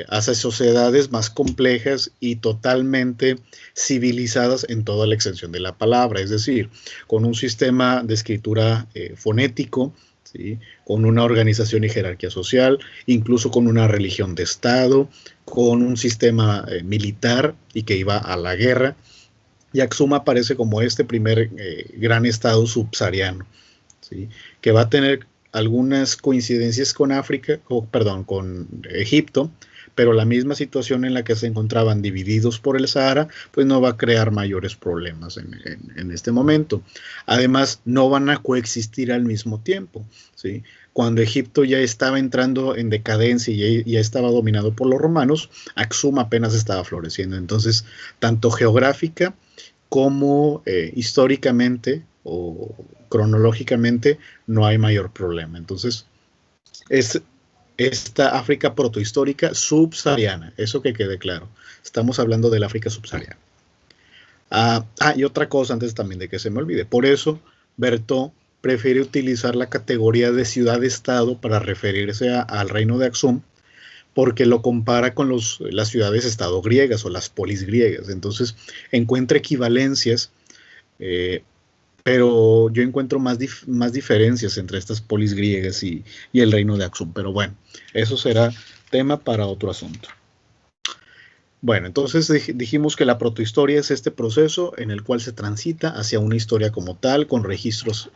hacia sociedades más complejas y totalmente civilizadas en toda la extensión de la palabra, es decir, con un sistema de escritura fonético, ¿sí? Con una organización y jerarquía social, incluso con una religión de Estado, con un sistema militar y que iba a la guerra. Y Aksum aparece como este primer gran estado subsahariano, ¿sí? Que va a tener algunas coincidencias con con Egipto, pero la misma situación en la que se encontraban divididos por el Sahara, pues no va a crear mayores problemas en este momento. Además, no van a coexistir al mismo tiempo, ¿sí? Cuando Egipto ya estaba entrando en decadencia y ya estaba dominado por los romanos, Aksum apenas estaba floreciendo. Entonces, tanto geográfica como históricamente o cronológicamente no hay mayor problema. Entonces, es esta África protohistórica subsahariana, eso que quede claro. Estamos hablando del África subsahariana. Y otra cosa antes también de que se me olvide. Por eso, Berthaud prefiere utilizar la categoría de ciudad-estado para referirse al reino de Aksum, porque lo compara con las ciudades-estado griegas o las polis griegas. Entonces, encuentra equivalencias, pero yo encuentro más diferencias entre estas polis griegas y el reino de Aksum. Pero bueno, eso será tema para otro asunto. Bueno, entonces dijimos que la protohistoria es este proceso en el cual se transita hacia una historia como tal, con registros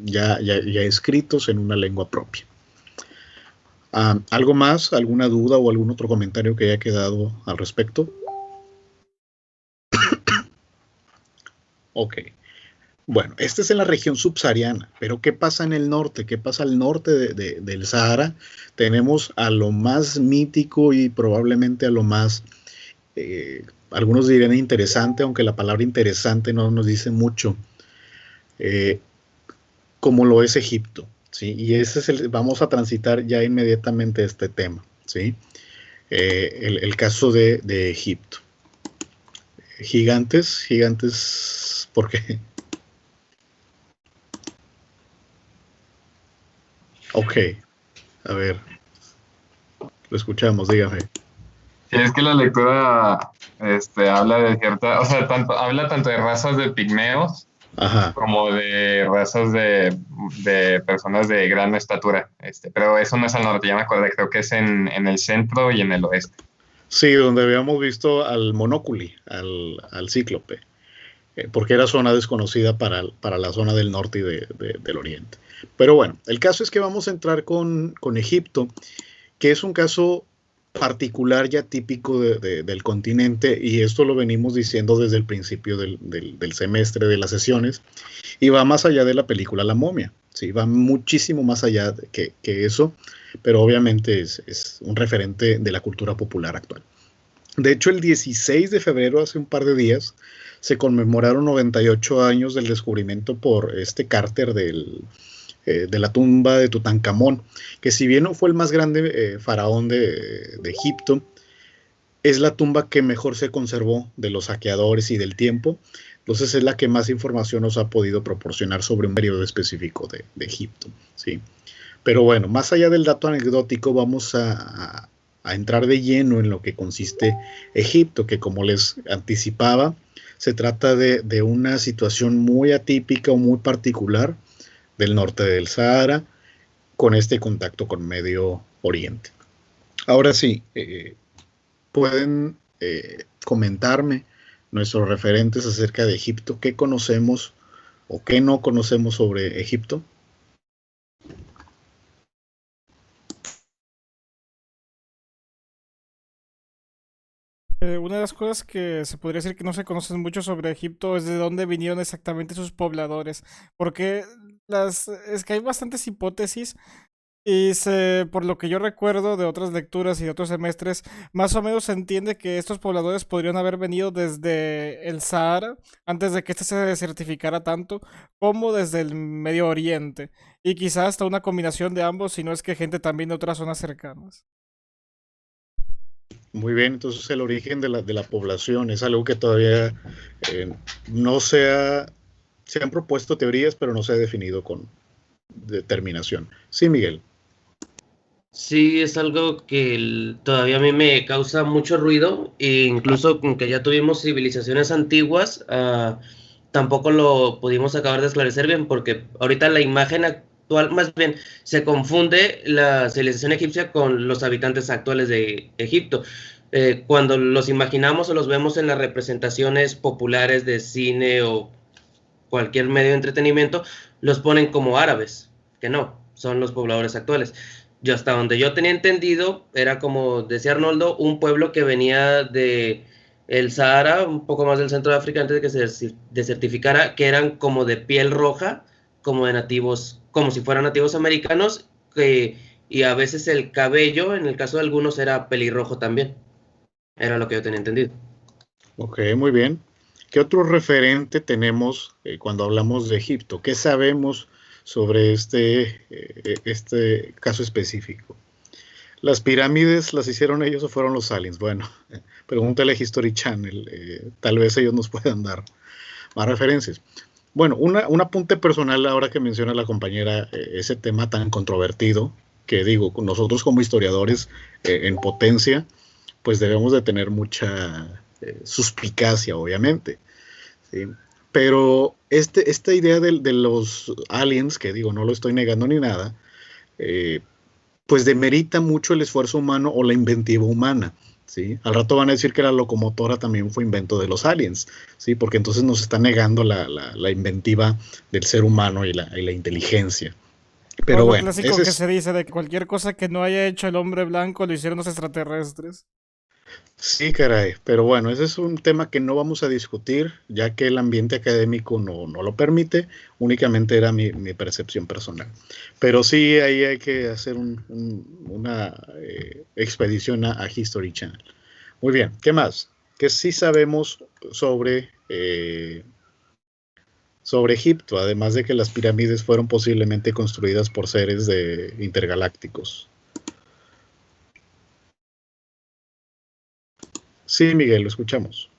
ya escritos en una lengua propia. ¿Algo más? ¿Alguna duda o algún otro comentario que haya quedado al respecto? Ok. Bueno, este es en la región subsahariana, pero ¿qué pasa en el norte? ¿Qué pasa al norte del Sahara? Tenemos a lo más mítico y probablemente a lo más, algunos dirían interesante, aunque la palabra interesante no nos dice mucho, como lo es Egipto, ¿sí? Y ese es vamos a transitar ya inmediatamente este tema, ¿sí? El caso de Egipto. Gigantes, ¿por qué? Ok, a ver, lo escuchamos, dígame. Sí, es que la lectura habla de cierta, o sea, habla tanto de razas de pigmeos Ajá. como de razas de personas de gran estatura. Pero eso no es al norte, ya me acordé, creo que es en el centro y en el oeste. Sí, donde habíamos visto al monóculi, al cíclope, porque era zona desconocida para la zona del norte y del oriente. Pero bueno, el caso es que vamos a entrar con Egipto, que es un caso particular ya típico del continente, y esto lo venimos diciendo desde el principio del semestre de las sesiones, y va más allá de la película La Momia, ¿sí? Va muchísimo más allá que eso, pero obviamente es un referente de la cultura popular actual. De hecho, el 16 de febrero, hace un par de días, se conmemoraron 98 años del descubrimiento por Carter de la tumba de Tutankamón, que si bien no fue el más grande faraón de Egipto, es la tumba que mejor se conservó de los saqueadores y del tiempo. Entonces es la que más información nos ha podido proporcionar sobre un periodo específico de Egipto, ¿sí? Pero bueno, más allá del dato anecdótico, vamos a entrar de lleno en lo que consiste Egipto, que como les anticipaba, se trata de una situación muy atípica o muy particular del norte del Sahara, con este contacto con Medio Oriente. Ahora sí, pueden comentarme nuestros referentes acerca de Egipto, qué conocemos o qué no conocemos sobre Egipto. Una de las cosas que se podría decir que no se conocen mucho sobre Egipto es de dónde vinieron exactamente sus pobladores, porque es que hay bastantes hipótesis y por lo que yo recuerdo de otras lecturas y de otros semestres, más o menos se entiende que estos pobladores podrían haber venido desde el Sahara, antes de que este se desertificara tanto, como desde el Medio Oriente, y quizás hasta una combinación de ambos, si no es que gente también de otras zonas cercanas. Muy bien, entonces el origen de la población es algo que todavía no se han propuesto teorías, pero no se ha definido con determinación. Sí, Miguel. Sí, es algo que todavía a mí me causa mucho ruido, e incluso con que ya tuvimos civilizaciones antiguas, tampoco lo pudimos acabar de esclarecer bien, porque ahorita la imagen actual, más bien, se confunde la civilización egipcia con los habitantes actuales de Egipto. Cuando los imaginamos o los vemos en las representaciones populares de cine o cualquier medio de entretenimiento, los ponen como árabes, que no, son los pobladores actuales. Yo hasta donde yo tenía entendido, era como decía Arnoldo, un pueblo que venía de el Sahara, un poco más del centro de África antes de que se desertificara, que eran como de piel roja, como de nativos, como si fueran nativos americanos, y a veces el cabello, en el caso de algunos, era pelirrojo también. Era lo que yo tenía entendido. Ok, muy bien. ¿Qué otro referente tenemos cuando hablamos de Egipto? ¿Qué sabemos sobre este caso específico? ¿Las pirámides las hicieron ellos o fueron los aliens? Bueno, pregúntale a History Channel, tal vez ellos nos puedan dar más referencias. Bueno, un apunte personal ahora que menciona la compañera ese tema tan controvertido, que digo, nosotros como historiadores en potencia, pues debemos de tener mucha suspicacia, obviamente, ¿sí? Pero esta idea de los aliens, que digo, no lo estoy negando ni nada, pues demerita mucho el esfuerzo humano o la inventiva humana, ¿sí? Al rato van a decir que la locomotora también fue invento de los aliens, ¿sí? Porque entonces nos está negando la inventiva del ser humano y la inteligencia. Pero bueno, clásico que se dice de que cualquier cosa que no haya hecho el hombre blanco lo hicieron los extraterrestres. Sí, caray, pero bueno, ese es un tema que no vamos a discutir, ya que el ambiente académico no lo permite, únicamente era mi percepción personal. Pero sí, ahí hay que hacer una expedición a History Channel. Muy bien, ¿qué más? ¿Qué sí sabemos sobre Egipto, además de que las pirámides fueron posiblemente construidas por seres intergalácticos? Sí, Miguel, lo escuchamos.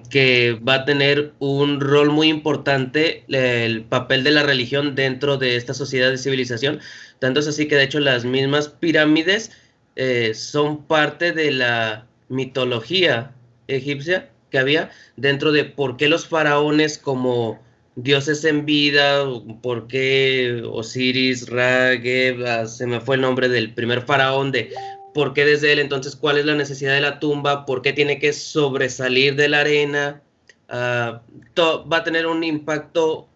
Que va a tener un rol muy importante el papel de la religión dentro de esta sociedad de civilización. Tanto es así que de hecho las mismas pirámides son parte de la mitología egipcia que había dentro de por qué los faraones como dioses en vida, por qué Osiris, Ra, Geb, se me fue el nombre del primer faraón de por qué desde él, entonces cuál es la necesidad de la tumba, por qué tiene que sobresalir de la arena. Va a tener un impacto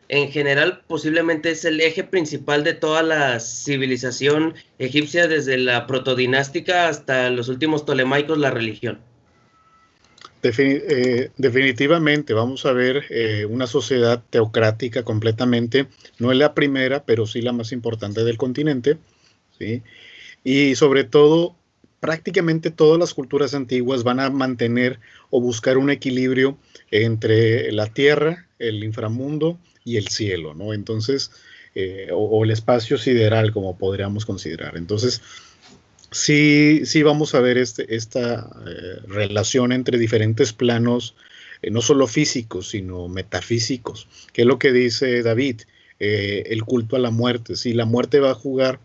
en general, posiblemente es el eje principal de toda la civilización egipcia, desde la protodinástica hasta los últimos tolemaicos, la religión. Definitivamente vamos a ver una sociedad teocrática completamente, no es la primera, pero sí la más importante del continente, ¿sí? Y sobre todo, prácticamente todas las culturas antiguas van a mantener o buscar un equilibrio entre la tierra, el inframundo y el cielo, ¿no? Entonces, o el espacio sideral, como podríamos considerar. Entonces, sí vamos a ver esta relación entre diferentes planos, no solo físicos, sino metafísicos, que es lo que dice David, el culto a la muerte. Sí, la muerte va a jugar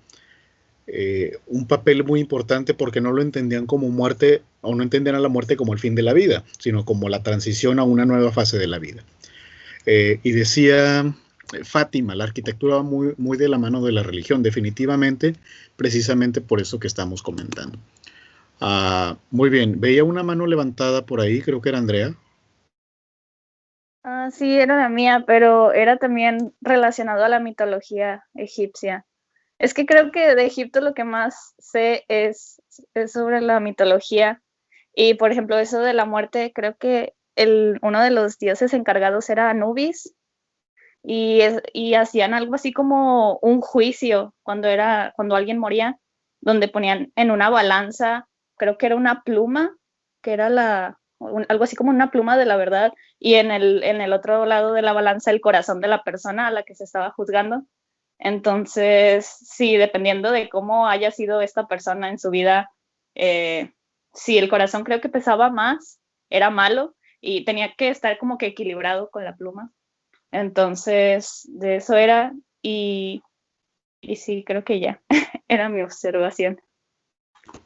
un papel muy importante porque no lo entendían como muerte, o no entendían a la muerte como el fin de la vida, sino como la transición a una nueva fase de la vida. Y decía Fátima, la arquitectura va muy de la mano de la religión, definitivamente, precisamente por eso que estamos comentando. Muy bien, veía una mano levantada por ahí, creo que era Andrea. Sí, era la mía, pero era también relacionado a la mitología egipcia. Es que creo que de Egipto lo que más sé es sobre la mitología. Y, por ejemplo, eso de la muerte, creo que uno de los dioses encargados era Anubis. Y hacían algo así como un juicio cuando alguien moría, donde ponían en una balanza, creo que era una pluma, que era algo así como una pluma de la verdad, y en el otro lado de la balanza el corazón de la persona a la que se estaba juzgando. Entonces, sí, dependiendo de cómo haya sido esta persona en su vida, si el corazón creo que pesaba más, era malo, y tenía que estar como que equilibrado con la pluma. Entonces, de eso era, y sí, creo que ya, era mi observación.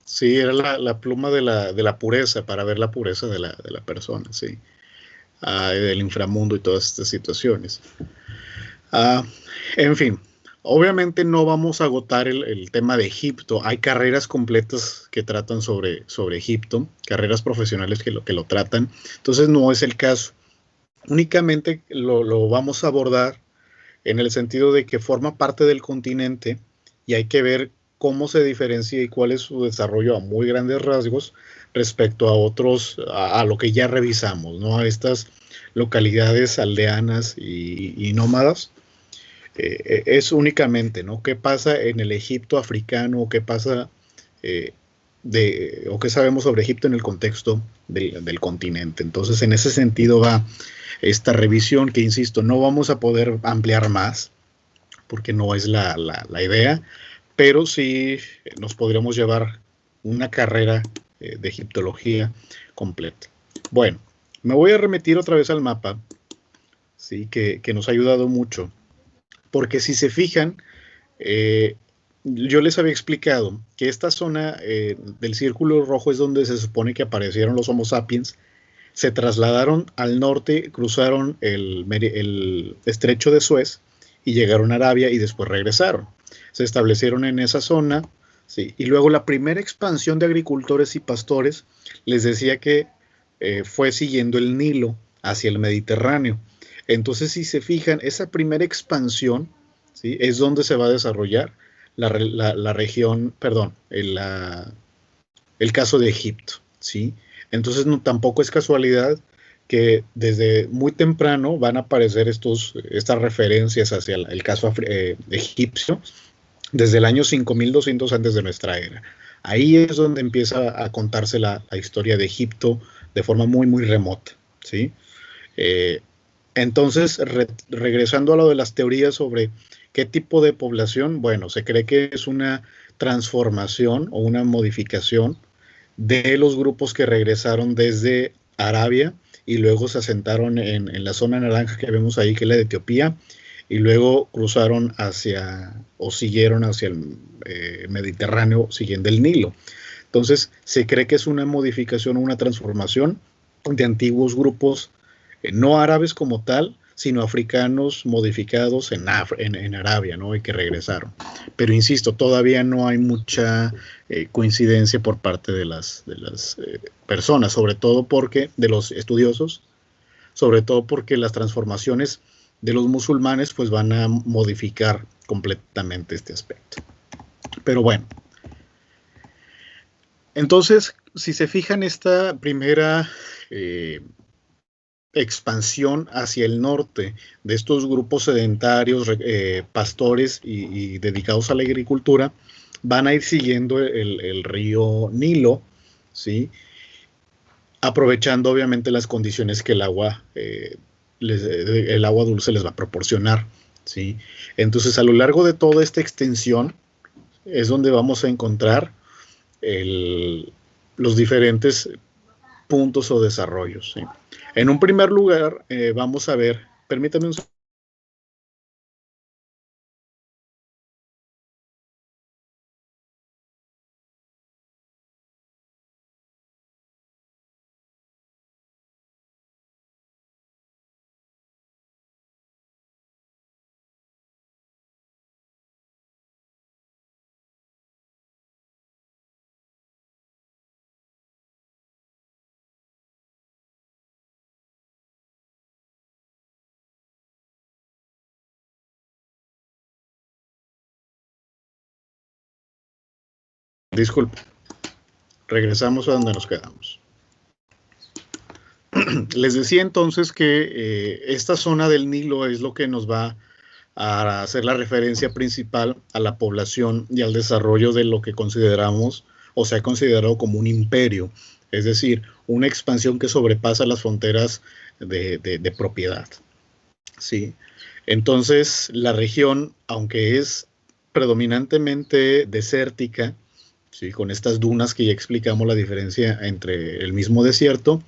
Sí, era la pluma de la pureza, para ver la pureza de la persona, sí. Del inframundo y todas estas situaciones. En fin, obviamente no vamos a agotar el tema de Egipto. Hay carreras completas que tratan sobre Egipto, carreras profesionales que lo tratan. Entonces no es el caso. Únicamente lo vamos a abordar en el sentido de que forma parte del continente y hay que ver cómo se diferencia y cuál es su desarrollo a muy grandes rasgos respecto a otros, a lo que ya revisamos, ¿no? A estas localidades aldeanas y nómadas. Es únicamente, ¿no? ¿Qué pasa en el Egipto africano? ¿Qué pasa o qué sabemos sobre Egipto en el contexto del continente? Entonces, en ese sentido va esta revisión que, insisto, no vamos a poder ampliar más porque no es la idea, pero sí nos podríamos llevar una carrera de egiptología completa. Bueno, me voy a remitir otra vez al mapa, ¿sí? que nos ha ayudado mucho, porque si se fijan, yo les había explicado que esta zona del círculo rojo es donde se supone que aparecieron los Homo sapiens. Se trasladaron al norte, cruzaron el estrecho de Suez y llegaron a Arabia y después regresaron. Se establecieron en esa zona, ¿sí? Y luego la primera expansión de agricultores y pastores, les decía que fue siguiendo el Nilo hacia el Mediterráneo. Entonces, si se fijan, esa primera expansión, ¿sí? Es donde se va a desarrollar la región, perdón, el caso de Egipto. ¿sí? Entonces tampoco es casualidad que desde muy temprano van a aparecer estas referencias hacia el caso egipcio desde el año 5200 antes de nuestra era. Ahí es donde empieza a contarse la historia de Egipto de forma muy, muy remota, ¿sí? Entonces, regresando a lo de las teorías sobre qué tipo de población, bueno, se cree que es una transformación o una modificación de los grupos que regresaron desde Arabia y luego se asentaron en la zona naranja que vemos ahí, que es la de Etiopía, y luego cruzaron o siguieron hacia el Mediterráneo siguiendo el Nilo. Entonces, se cree que es una modificación o una transformación de antiguos grupos no árabes como tal, sino africanos modificados en Arabia, ¿no? Y que regresaron. Pero insisto, todavía no hay mucha coincidencia por parte de las personas, sobre todo porque, de los estudiosos, sobre todo porque las transformaciones de los musulmanes pues van a modificar completamente este aspecto. Pero bueno, entonces, si se fijan, esta primera expansión hacia el norte de estos grupos sedentarios, pastores y dedicados a la agricultura, van a ir siguiendo el río Nilo, ¿sí? Aprovechando obviamente las condiciones que el agua dulce les va a proporcionar, ¿sí? Entonces, a lo largo de toda esta extensión es donde vamos a encontrar los diferentes puntos o desarrollos, ¿sí? En un primer lugar, vamos a ver, permítanme un segundo. Disculpe, regresamos a donde nos quedamos. Les decía entonces que esta zona del Nilo es lo que nos va a hacer la referencia principal a la población y al desarrollo de lo que consideramos o se ha considerado como un imperio, es decir, una expansión que sobrepasa las fronteras de propiedad, ¿sí? Entonces, la región, aunque es predominantemente desértica, ¿sí? Con estas dunas que ya explicamos la diferencia entre el mismo desierto,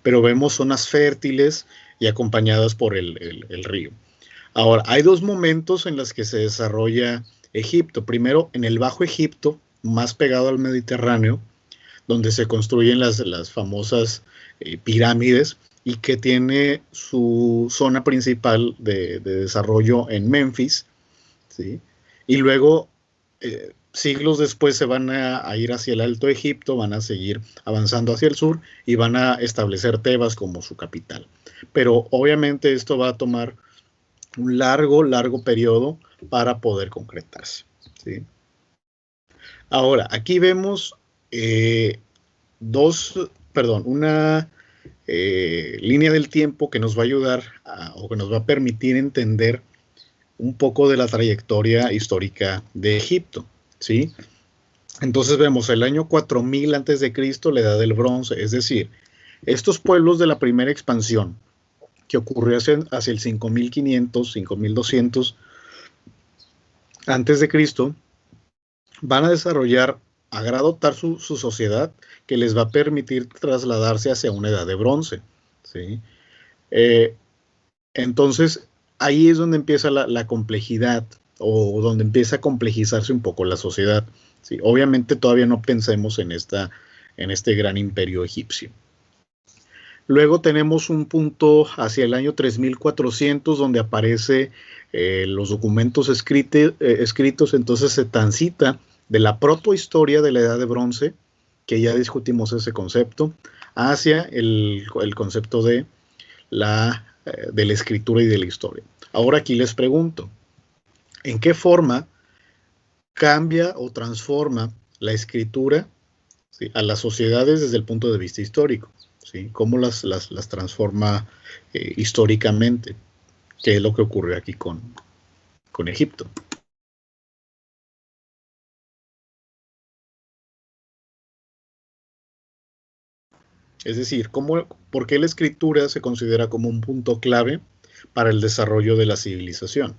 pero vemos zonas fértiles y acompañadas por el río. Ahora, hay dos momentos en los que se desarrolla Egipto. Primero, en el Bajo Egipto, más pegado al Mediterráneo, donde se construyen las famosas pirámides y que tiene su zona principal de desarrollo en Memphis, ¿sí? Y luego, siglos después se van a ir hacia el Alto Egipto, van a seguir avanzando hacia el sur y van a establecer Tebas como su capital. Pero obviamente esto va a tomar un largo periodo para poder concretarse, ¿sí? Ahora, aquí vemos una línea del tiempo que nos va a ayudar o que nos va a permitir entender un poco de la trayectoria histórica de Egipto, ¿sí? Entonces vemos el año 4000 antes de Cristo, la edad del bronce, es decir, estos pueblos de la primera expansión que ocurrió hacia el 5500, 5200 antes de Cristo, van a desarrollar a grado tal su sociedad que les va a permitir trasladarse hacia una edad de bronce, ¿sí? Entonces, ahí es donde empieza la complejidad o donde empieza a complejizarse un poco la sociedad, ¿sí? Obviamente todavía no pensemos en este gran imperio egipcio. Luego tenemos un punto hacia el año 3400 donde aparece los documentos escritos, entonces se transita de la protohistoria de la Edad de Bronce, que ya discutimos ese concepto, hacia el concepto de la escritura y de la historia. Ahora aquí les pregunto, ¿en qué forma cambia o transforma la escritura ¿sí?, a las sociedades desde el punto de vista histórico, ¿sí?, cómo las transforma históricamente, que es lo que ocurrió aquí con Egipto. Es decir, ¿por qué la escritura se considera como un punto clave para el desarrollo de la civilización?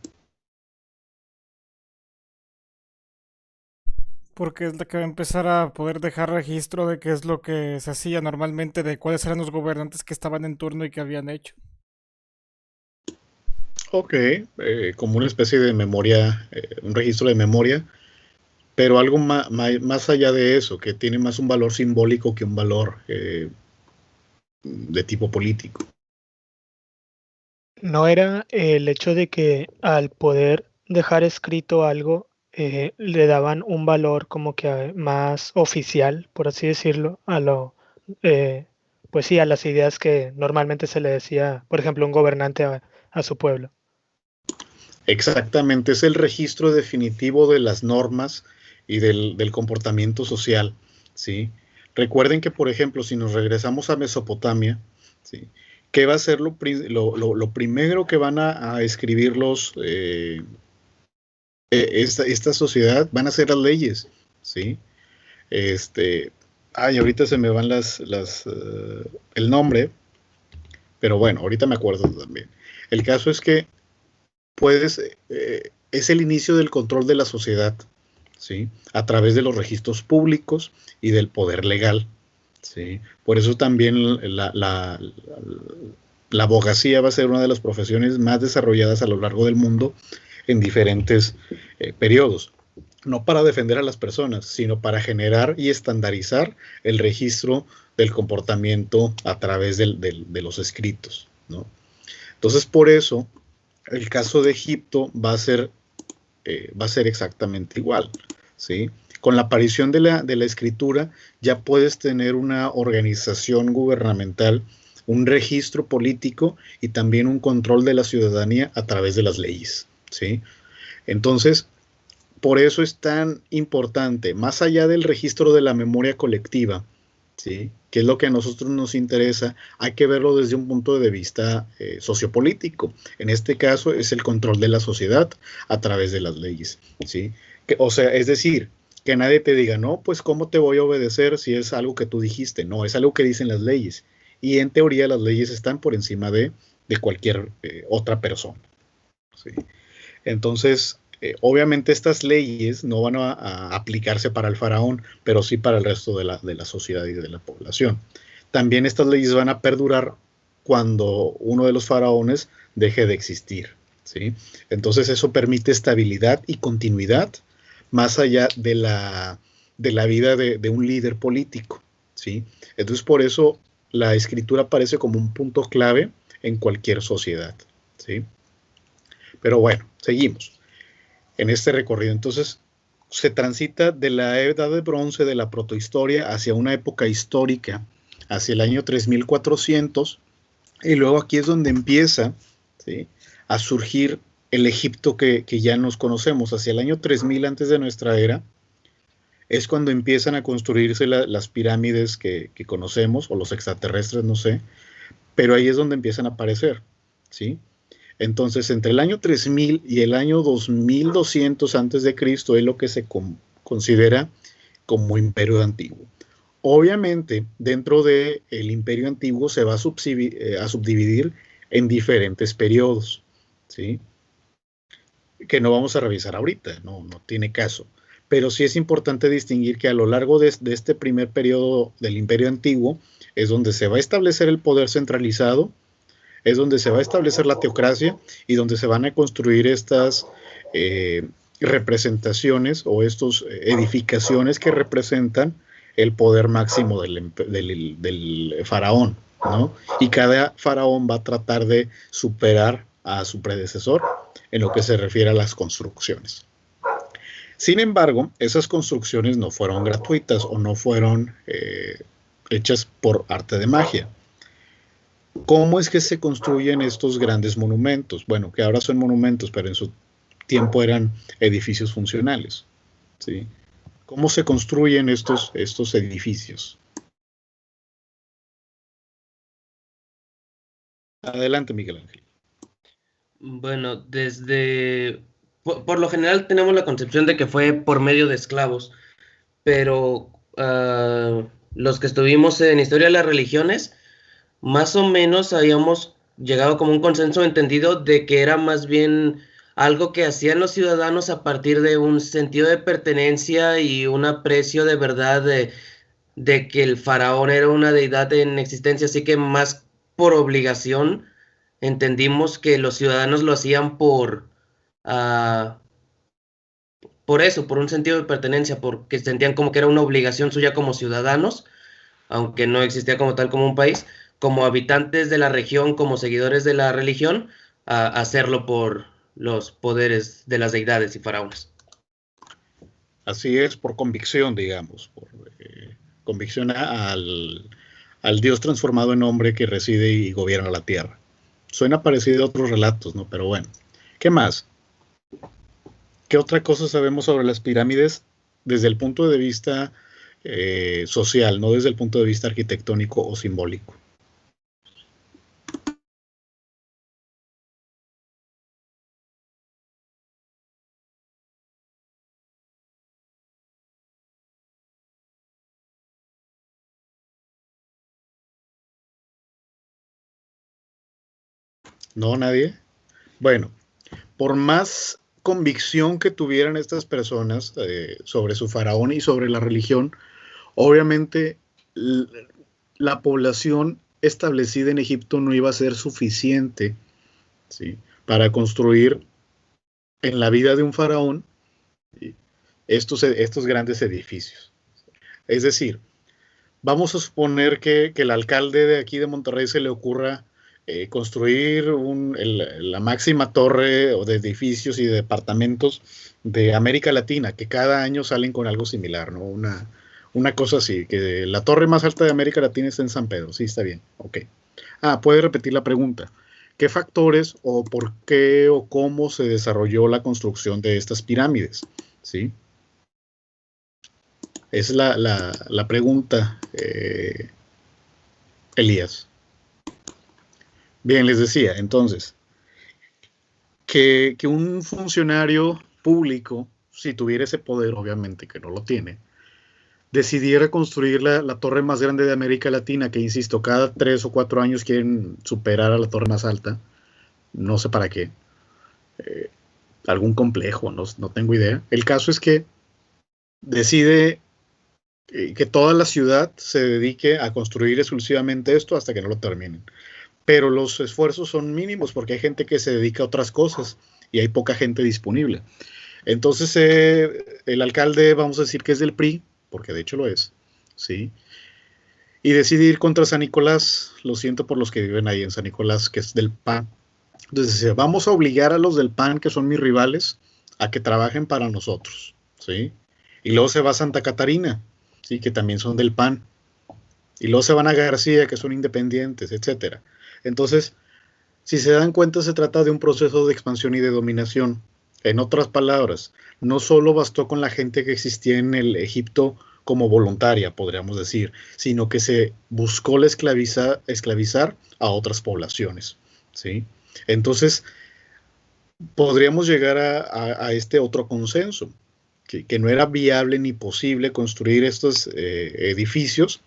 Porque es la que va a empezar a poder dejar registro de qué es lo que se hacía normalmente, de cuáles eran los gobernantes que estaban en turno y que habían hecho. Ok, como una especie de memoria, un registro de memoria, pero algo más allá de eso, que tiene más un valor simbólico que un valor de tipo político. No era el hecho de que al poder dejar escrito algo, le daban un valor como que más oficial, por así decirlo, pues sí, a las ideas que normalmente se le decía, por ejemplo, un gobernante a su pueblo. Exactamente, es el registro definitivo de las normas y del comportamiento social, ¿sí? Recuerden que, por ejemplo, si nos regresamos a Mesopotamia, ¿sí?, ¿qué va a ser lo primero que van a escribir esta sociedad? Van a ser las leyes, ¿sí? Ahorita se me van el nombre, pero bueno, ahorita me acuerdo también. El caso es que es el inicio del control de la sociedad, ¿sí?, a través de los registros públicos y del poder legal, ¿sí? Por eso también la abogacía va a ser una de las profesiones más desarrolladas a lo largo del mundo en diferentes periodos. No para defender a las personas, sino para generar y estandarizar el registro del comportamiento a través de los escritos, ¿no? Entonces, por eso, el caso de Egipto va a ser exactamente igual, ¿sí? Con la aparición de la escritura ya puedes tener una organización gubernamental, un registro político y también un control de la ciudadanía a través de las leyes, ¿sí? Entonces, por eso es tan importante, más allá del registro de la memoria colectiva, ¿sí?, que es lo que a nosotros nos interesa, hay que verlo desde un punto de vista sociopolítico. En este caso es el control de la sociedad a través de las leyes, ¿sí? O sea, es decir, que nadie te diga, no, pues ¿cómo te voy a obedecer si es algo que tú dijiste? No, es algo que dicen las leyes. Y en teoría las leyes están por encima de cualquier otra persona, ¿sí? Entonces, obviamente estas leyes no van a aplicarse para el faraón, pero sí para el resto de la sociedad y de la población. También estas leyes van a perdurar cuando uno de los faraones deje de existir, ¿sí? Entonces eso permite estabilidad y continuidad más allá de la vida de un líder político, ¿sí? Entonces por eso la escritura aparece como un punto clave en cualquier sociedad, ¿sí? Pero bueno, seguimos en este recorrido. Entonces, se transita de la edad de bronce, de la protohistoria, hacia una época histórica, hacia el año 3400, y luego aquí es donde empieza, ¿sí?, a surgir el Egipto que ya nos conocemos. Hacia el año 3000 antes de nuestra era, es cuando empiezan a construirse las pirámides que conocemos, o los extraterrestres, no sé, pero ahí es donde empiezan a aparecer, ¿sí? Entonces, entre el año 3000 y el año 2200 antes de Cristo es lo que se considera como Imperio Antiguo. Obviamente, dentro del Imperio Antiguo se va a subdividir en diferentes periodos, ¿sí?, que no vamos a revisar ahorita, no tiene caso. Pero sí es importante distinguir que a lo largo de este primer periodo del Imperio Antiguo es donde se va a establecer el poder centralizado, es donde se va a establecer la teocracia y donde se van a construir estas representaciones o estas edificaciones que representan el poder máximo del faraón, ¿no? Y cada faraón va a tratar de superar a su predecesor en lo que se refiere a las construcciones. Sin embargo, esas construcciones no fueron gratuitas o no fueron hechas por arte de magia. ¿Cómo es que se construyen estos grandes monumentos? Bueno, que ahora son monumentos, pero en su tiempo eran edificios funcionales, ¿sí? ¿Cómo se construyen estos edificios? Adelante, Miguel Ángel. Bueno, por lo general tenemos la concepción de que fue por medio de esclavos, pero los que estuvimos en historia de las religiones, más o menos habíamos llegado como un consenso entendido de que era más bien algo que hacían los ciudadanos a partir de un sentido de pertenencia y un aprecio de verdad de que el faraón era una deidad en existencia, así que más por obligación entendimos que los ciudadanos lo hacían por eso, por un sentido de pertenencia, porque sentían como que era una obligación suya como ciudadanos, aunque no existía como tal como un país, como habitantes de la región, como seguidores de la religión, a hacerlo por los poderes de las deidades y faraones. Así es, por convicción, digamos, por convicción al Dios transformado en hombre que reside y gobierna la tierra. Suena parecido a otros relatos, ¿no? Pero bueno, ¿qué más? ¿Qué otra cosa sabemos sobre las pirámides desde el punto de vista social, no desde el punto de vista arquitectónico o simbólico? ¿No, nadie? Bueno, por más convicción que tuvieran estas personas sobre su faraón y sobre la religión, obviamente la población establecida en Egipto no iba a ser suficiente, ¿sí?, para construir en la vida de un faraón, ¿sí?, estos grandes edificios. Es decir, vamos a suponer que el alcalde de aquí de Monterrey se le ocurra construir la máxima torre de edificios y de departamentos de América Latina, que cada año salen con algo similar, ¿no? Una cosa así, que la torre más alta de América Latina está en San Pedro. Sí, está bien, ok. Puede repetir la pregunta. ¿Qué factores o por qué o cómo se desarrolló la construcción de estas pirámides? ¿Sí? Es la pregunta, Elías. Bien, les decía, entonces, que un funcionario público, si tuviera ese poder, obviamente que no lo tiene, decidiera construir la torre más grande de América Latina, que insisto, cada 3 o 4 años quieren superar a la torre más alta, no sé para qué, algún complejo, no tengo idea. El caso es que decide que toda la ciudad se dedique a construir exclusivamente esto hasta que no lo terminen. Pero los esfuerzos son mínimos porque hay gente que se dedica a otras cosas y hay poca gente disponible. Entonces el alcalde, vamos a decir que es del PRI, porque de hecho lo es, ¿sí?, y decide ir contra San Nicolás. Lo siento por los que viven ahí en San Nicolás, que es del PAN. Entonces dice, vamos a obligar a los del PAN, que son mis rivales, a que trabajen para nosotros, ¿sí? Y luego se va a Santa Catarina, ¿sí?, que también son del PAN. Y luego se van a García, que son independientes, etcétera. Entonces, si se dan cuenta, se trata de un proceso de expansión y de dominación. En otras palabras, no solo bastó con la gente que existía en el Egipto como voluntaria, podríamos decir, sino que se buscó esclavizar a otras poblaciones, ¿sí? Entonces, podríamos llegar a este otro consenso, que no era viable ni posible construir estos edificios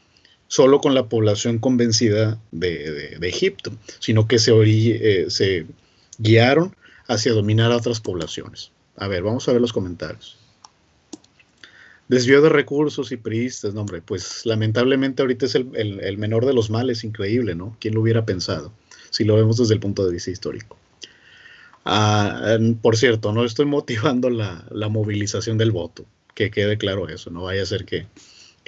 solo con la población convencida de Egipto, sino que se guiaron hacia dominar a otras poblaciones. A ver, vamos a ver los comentarios. Desvío de recursos y priistas, no, hombre, pues lamentablemente ahorita es el menor de los males, increíble, ¿no? ¿Quién lo hubiera pensado? Si lo vemos desde el punto de vista histórico. Por cierto, no estoy motivando la movilización del voto, que quede claro eso, no vaya a ser que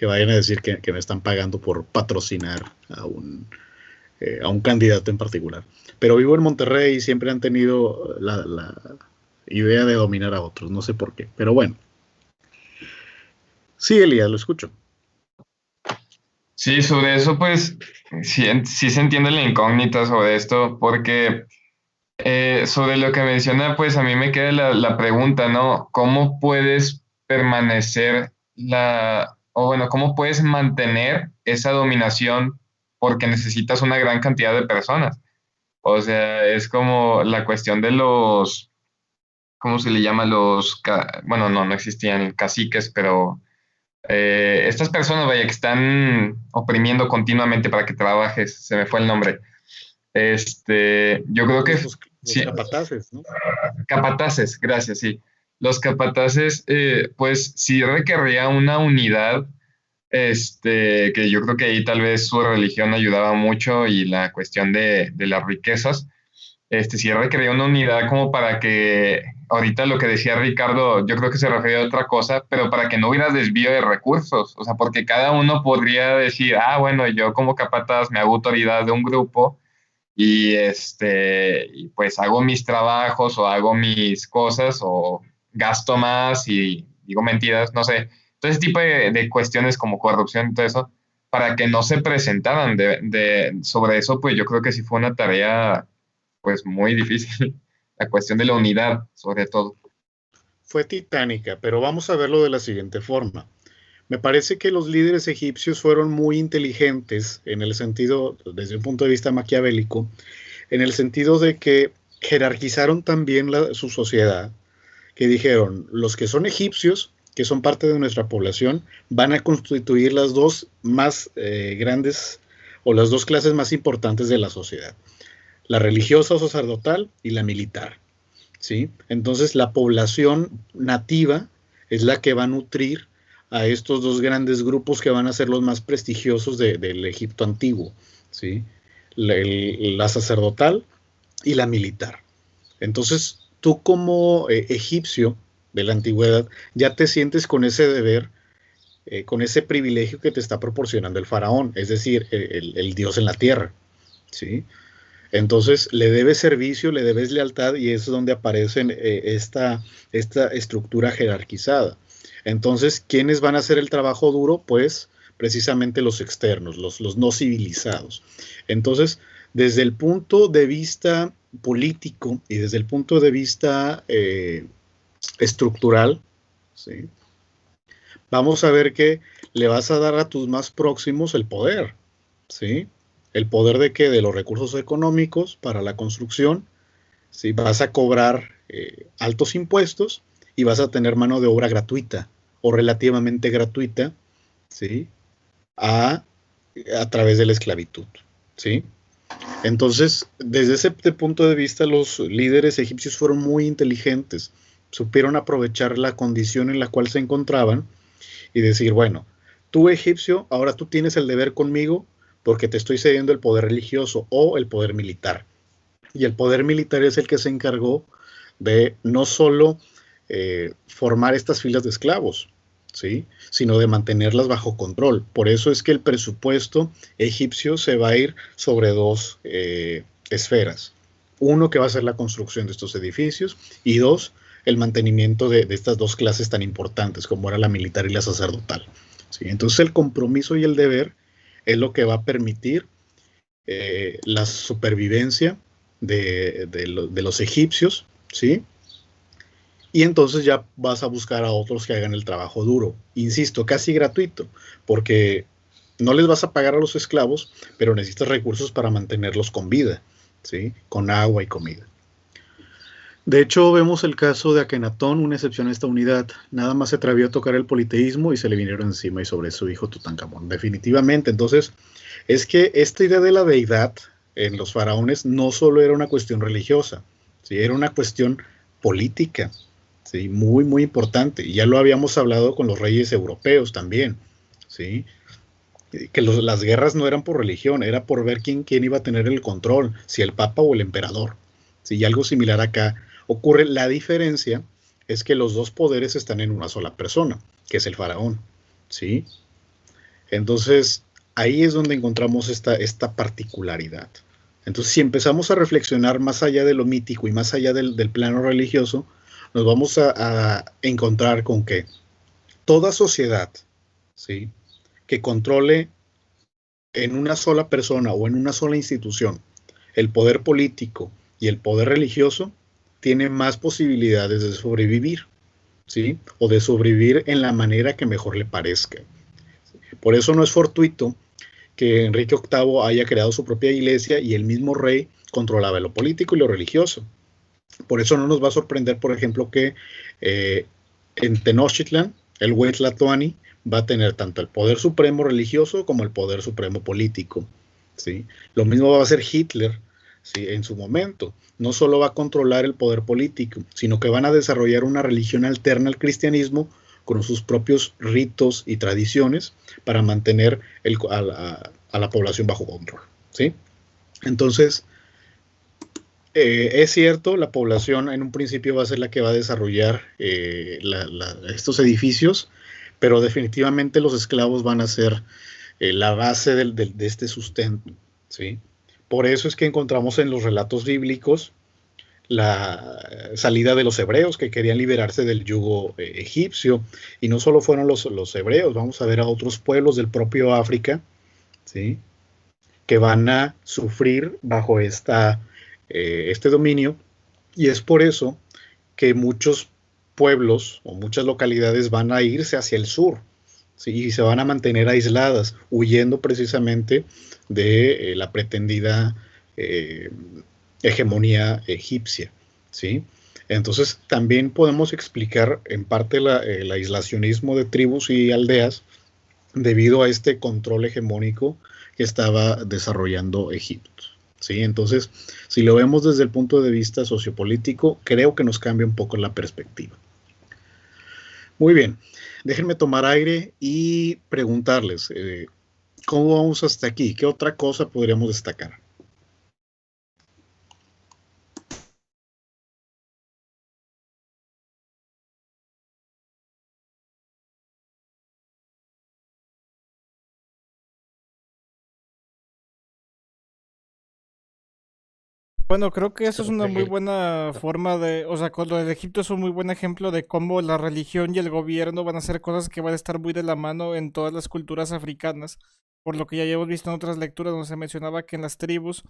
vayan a decir que me están pagando por patrocinar a un candidato en particular. Pero vivo en Monterrey y siempre han tenido la idea de dominar a otros, no sé por qué, pero bueno. Sí, Elías, lo escucho. Sí, sobre eso, pues, sí se entiende la incógnita sobre esto, porque sobre lo que menciona, pues a mí me queda la pregunta, ¿no? ¿Cómo puedes permanecer o bueno, cómo puedes mantener esa dominación porque necesitas una gran cantidad de personas. O sea, es como la cuestión de los, ¿cómo se le llama? Bueno, no existían caciques, pero estas personas, vaya, que están oprimiendo continuamente para que trabajes, se me fue el nombre. Yo creo que Los sí, capataces, ¿no? capataces, gracias, sí. Los capataces, pues sí requería una unidad, que yo creo que ahí tal vez su religión ayudaba mucho y la cuestión de las riquezas, sí requería una unidad como para que, ahorita lo que decía Ricardo, yo creo que se refería a otra cosa, pero para que no hubiera desvío de recursos, o sea, porque cada uno podría decir, bueno, yo como capataz me hago autoridad de un grupo y y pues hago mis trabajos o hago mis cosas o gasto más y digo mentiras, no sé. Todo ese tipo de cuestiones como corrupción y todo eso, para que no se presentaran sobre eso, pues yo creo que sí fue una tarea pues muy difícil. La cuestión de la unidad, sobre todo. Fue titánica, pero vamos a verlo de la siguiente forma. Me parece que los líderes egipcios fueron muy inteligentes en el sentido, desde un punto de vista maquiavélico, en el sentido de que jerarquizaron también su sociedad, que dijeron, los que son egipcios, que son parte de nuestra población, van a constituir las dos más grandes o las dos clases más importantes de la sociedad, la religiosa o sacerdotal y la militar, ¿sí? Entonces la población nativa es la que va a nutrir a estos dos grandes grupos que van a ser los más prestigiosos del Egipto antiguo, ¿sí? La sacerdotal y la militar. Entonces, tú como egipcio de la antigüedad ya te sientes con ese deber, con ese privilegio que te está proporcionando el faraón, es decir, el dios en la tierra, ¿sí? Entonces, le debes servicio, le debes lealtad y es donde aparece esta estructura jerarquizada. Entonces, ¿quiénes van a hacer el trabajo duro? Pues precisamente los externos, los no civilizados. Entonces, desde el punto de vista político y desde el punto de vista estructural, ¿sí? Vamos a ver que le vas a dar a tus más próximos el poder, ¿sí? ¿El poder de qué? De los recursos económicos para la construcción, ¿sí? Vas a cobrar altos impuestos y vas a tener mano de obra gratuita o relativamente gratuita, ¿sí? A través de la esclavitud, ¿sí? Entonces, desde ese punto de vista, los líderes egipcios fueron muy inteligentes, supieron aprovechar la condición en la cual se encontraban y decir, bueno, tú egipcio, ahora tú tienes el deber conmigo porque te estoy cediendo el poder religioso o el poder militar. Y el poder militar es el que se encargó de no solo formar estas filas de esclavos, ¿sí? Sino de mantenerlas bajo control. Por eso es que el presupuesto egipcio se va a ir sobre dos esferas. Uno, que va a ser la construcción de estos edificios, y dos, el mantenimiento de estas dos clases tan importantes como era la militar y la sacerdotal, ¿sí? Entonces el compromiso y el deber es lo que va a permitir la supervivencia de los egipcios, ¿sí? Y entonces ya vas a buscar a otros que hagan el trabajo duro, insisto, casi gratuito, porque no les vas a pagar a los esclavos, pero necesitas recursos para mantenerlos con vida, ¿sí? Con agua y comida. De hecho, vemos el caso de Akenatón, una excepción a esta unidad. Nada más se atrevió a tocar el politeísmo y se le vinieron encima y sobre su hijo Tutankamón. Definitivamente. Entonces, es que esta idea de la deidad en los faraones no solo era una cuestión religiosa, ¿sí? Era una cuestión política, ¿sí? Muy, muy importante. Y ya lo habíamos hablado con los reyes europeos también, ¿sí? Que las guerras no eran por religión, era por ver quién iba a tener el control, si el papa o el emperador. ¿Sí? Y algo similar acá ocurre. La diferencia es que los dos poderes están en una sola persona, que es el faraón, ¿sí? Entonces, ahí es donde encontramos esta particularidad. Entonces, si empezamos a reflexionar más allá de lo mítico y más allá del plano religioso, nos vamos a encontrar con que toda sociedad, ¿sí?, que controle en una sola persona o en una sola institución el poder político y el poder religioso, tiene más posibilidades de sobrevivir, ¿sí? O de sobrevivir en la manera que mejor le parezca. Por eso no es fortuito que Enrique VIII haya creado su propia iglesia y el mismo rey controlaba lo político y lo religioso. Por eso no nos va a sorprender, por ejemplo, que en Tenochtitlan, el Huetlatoani va a tener tanto el poder supremo religioso como el poder supremo político, ¿sí? Lo mismo va a hacer Hitler, ¿sí? En su momento. No solo va a controlar el poder político, sino que van a desarrollar una religión alterna al cristianismo con sus propios ritos y tradiciones para mantener a la población bajo control, ¿sí? Entonces, es cierto, la población en un principio va a ser la que va a desarrollar estos edificios, pero definitivamente los esclavos van a ser la base de este sustento, ¿sí? Por eso es que encontramos en los relatos bíblicos la salida de los hebreos que querían liberarse del yugo egipcio, y no solo fueron los hebreos, vamos a ver a otros pueblos del propio África, ¿sí? Que van a sufrir bajo este dominio, y es por eso que muchos pueblos o muchas localidades van a irse hacia el sur, ¿sí? Y se van a mantener aisladas, huyendo precisamente de la pretendida hegemonía egipcia, ¿sí? Entonces también podemos explicar en parte el aislacionismo de tribus y aldeas debido a este control hegemónico que estaba desarrollando Egipto, ¿sí? Entonces, si lo vemos desde el punto de vista sociopolítico, creo que nos cambia un poco la perspectiva. Muy bien, déjenme tomar aire y preguntarles, ¿cómo vamos hasta aquí? ¿Qué otra cosa podríamos destacar? Bueno, creo que eso es una muy buena forma de, o sea, con lo de Egipto es un muy buen ejemplo de cómo la religión y el gobierno van a ser cosas que van a estar muy de la mano en todas las culturas africanas, por lo que ya hemos visto en otras lecturas donde se mencionaba que en las tribus